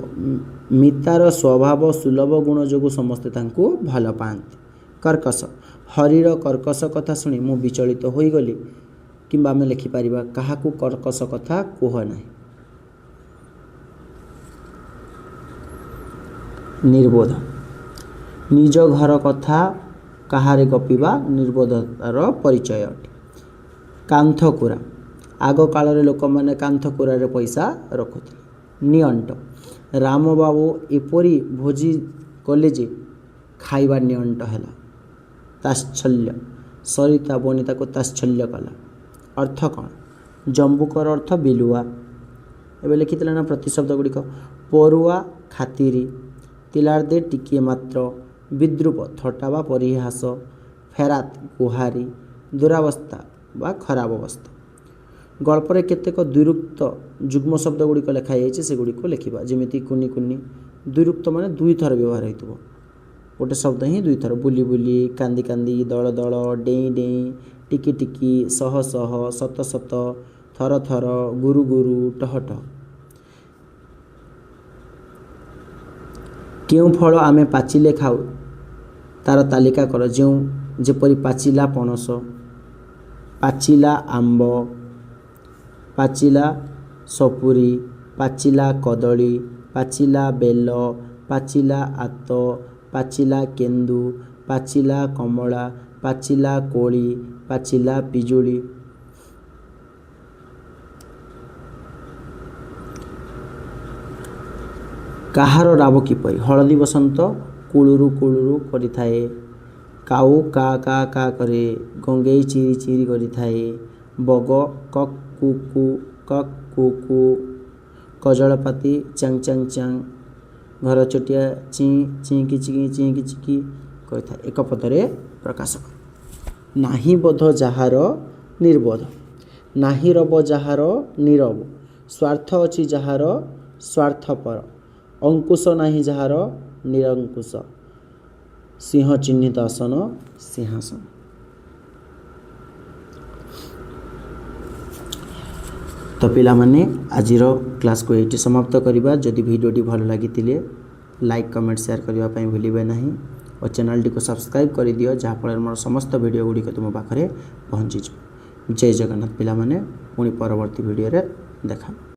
ମିତାର ସ୍ୱଭାବ ସୁଲଭ ଗୁଣ ଯୋଗୁଁ ସମସ୍ତେ ତାଙ୍କୁ ଭଲ ପାଆନ୍ତି। କର୍କଶ। ହରିର କର୍କଶ କଥା ଶୁଣି ମୁଁ ବିଚଳିତ ହୋଇଗଲି। କିମ୍ବା ଆମେ ଲେଖିପାରିବା କାହାକୁ କର୍କଶ କଥା କୁହ ନାହିଁ। ନିର୍ବୋଧ। ନିଜ ଘର କଥା କାହାରେ ଗପିବା ନିର୍ବୋଧତାର ପରିଚୟ ଅଟେ। କାନ୍ଥକୁରା। ଆଗ କାଳରେ ଲୋକମାନେ କାନ୍ଥକୁରାରେ ପଇସା ରଖୁଥିଲେ। ନିଅଣ୍ଟ। ରାମବାବୁ ଏପରି ଭୋଜି କଲେ ଯେ ଖାଇବା ନିଅଣ୍ଟ ହେଲା। ତାଚ୍ଛଲ୍ୟ। ସରିତା ବନିତାକୁ ତାଚ୍ଛଲ୍ୟ କଲା। ଅର୍ଥ କ'ଣ? ଜମ୍ବୁକର ଅର୍ଥ ବିଲୁଆ। ଏବେ ଲେଖିଥିଲେ ନା ପ୍ରତିଶବ୍ଦ ଗୁଡ଼ିକ। ପରୁଆ ଖାତିରି, ତିଲାର୍ଦେ ଟିକିଏ ମାତ୍ର, ବିଦ୍ରୂପ ଥଟ୍ଟା ବା ପରିହାସ, ଫେରାତ ଗୁହାରି, ଦୁରାବସ୍ଥା ବା ଖରାପ ଅବସ୍ଥା। ଗଳ୍ପରେ କେତେକ ଦ୍ୱିରୁକ୍ତ ଯୁଗ୍ମ ଶବ୍ଦ ଗୁଡ଼ିକ ଲେଖାଯାଇଛି ସେଗୁଡ଼ିକୁ ଲେଖିବା। ଯେମିତି କୁନି କୁନି। ଦ୍ୱିରୁକ୍ତ ମାନେ ଦୁଇଥର ବ୍ୟବହାର ହୋଇଥିବ। ଗୋଟେ ଶବ୍ଦ ହିଁ ଦୁଇଥର। ବୁଲି ବୁଲି, କାନ୍ଦି କାନ୍ଦି, ଦଳ ଦଳ, ଡେଇଁ ଡେଇଁ, ଟିକି ଟିକି, ଶହ ଶହ, ସତ ସତ, ଥର ଥର, ଗୁରୁ ଗୁରୁ, ଟହ ଟହ। କେଉଁ ଫଳ ଆମେ ପାଚିଲେ ଖାଉ ତାର ତାଲିକା କର। ଯେପରି ପାଚିଲା ପଣସ, ପାଚିଲା ଆମ୍ବ, ପାଚିଲା ସପୁରୀ, ପାଚିଲା କଦଳୀ, ପାଚିଲା ବେଲ, ପାଚିଲା ଆତ, ପାଚିଲା କେନ୍ଦୁ, ପାଚିଲା କମଳା, ପାଚିଲା କୋଳି, ପାଚିଲା ପିଜୁଳି। କାହାର ରାବ କିପରି? ହଳଦୀ ବସନ୍ତ କୁଳୁରୁ କୁଳୁରୁ କରିଥାଏ। କାଉ କା କା କା କରେ। ଗଙ୍ଗେଇ ଚିରି ଚିରି କରିଥାଏ। ବଗ କକ୍ କୁ କୁ, କକ୍ କୁ କୁ। କଜଳପାତି ଚାଂ ଚାଂ ଚାଂ। ଘରଚଟିଆ ଚିଁ ଚିଙ୍କି ଚିକି ଚିଙ୍କି ଚିକି କରିଥାଏ। ଏକ ପଦରେ ପ୍ରକାଶ କର। ନାହିଁ ବୋଧ ଯାହାର ନିର୍ବୋଧ। ନାହିଁ ରବ ଯାହାର ନୀରବ। ସ୍ୱାର୍ଥ ଅଛି ଯାହାର ସ୍ୱାର୍ଥପର। ଅଙ୍କୁଶ ନାହିଁ ଯାହାର ନିରଙ୍କୁଶ। ସିଂହ ଚିହ୍ନିତ ଆସନ ସିଂହାସନ। ତ ପିଲାମାନେ ଆଜିର କ୍ଲାସ୍କୁ ଏଇଠି ସମାପ୍ତ କରିବା। ଯଦି ଭିଡ଼ିଓଟି ଭଲ ଲାଗିଥିଲେ ଲାଇକ୍ କମେଣ୍ଟ ସେୟାର କରିବା ପାଇଁ ଭୁଲିବେ ନାହିଁ ଓ ଚ୍ୟାନେଲଟିକୁ ସବସ୍କ୍ରାଇବ୍ କରିଦିଅ ଯାହାଫଳରେ ମୋର ସମସ୍ତ ଭିଡ଼ିଓ ଗୁଡ଼ିକ ତୁମ ପାଖରେ ପହଞ୍ଚିଯିବ। ଜୟ ଜଗନ୍ନାଥ ପିଲାମାନେ। ପୁଣି ପରବର୍ତ୍ତୀ ଭିଡ଼ିଓରେ ଦେଖା।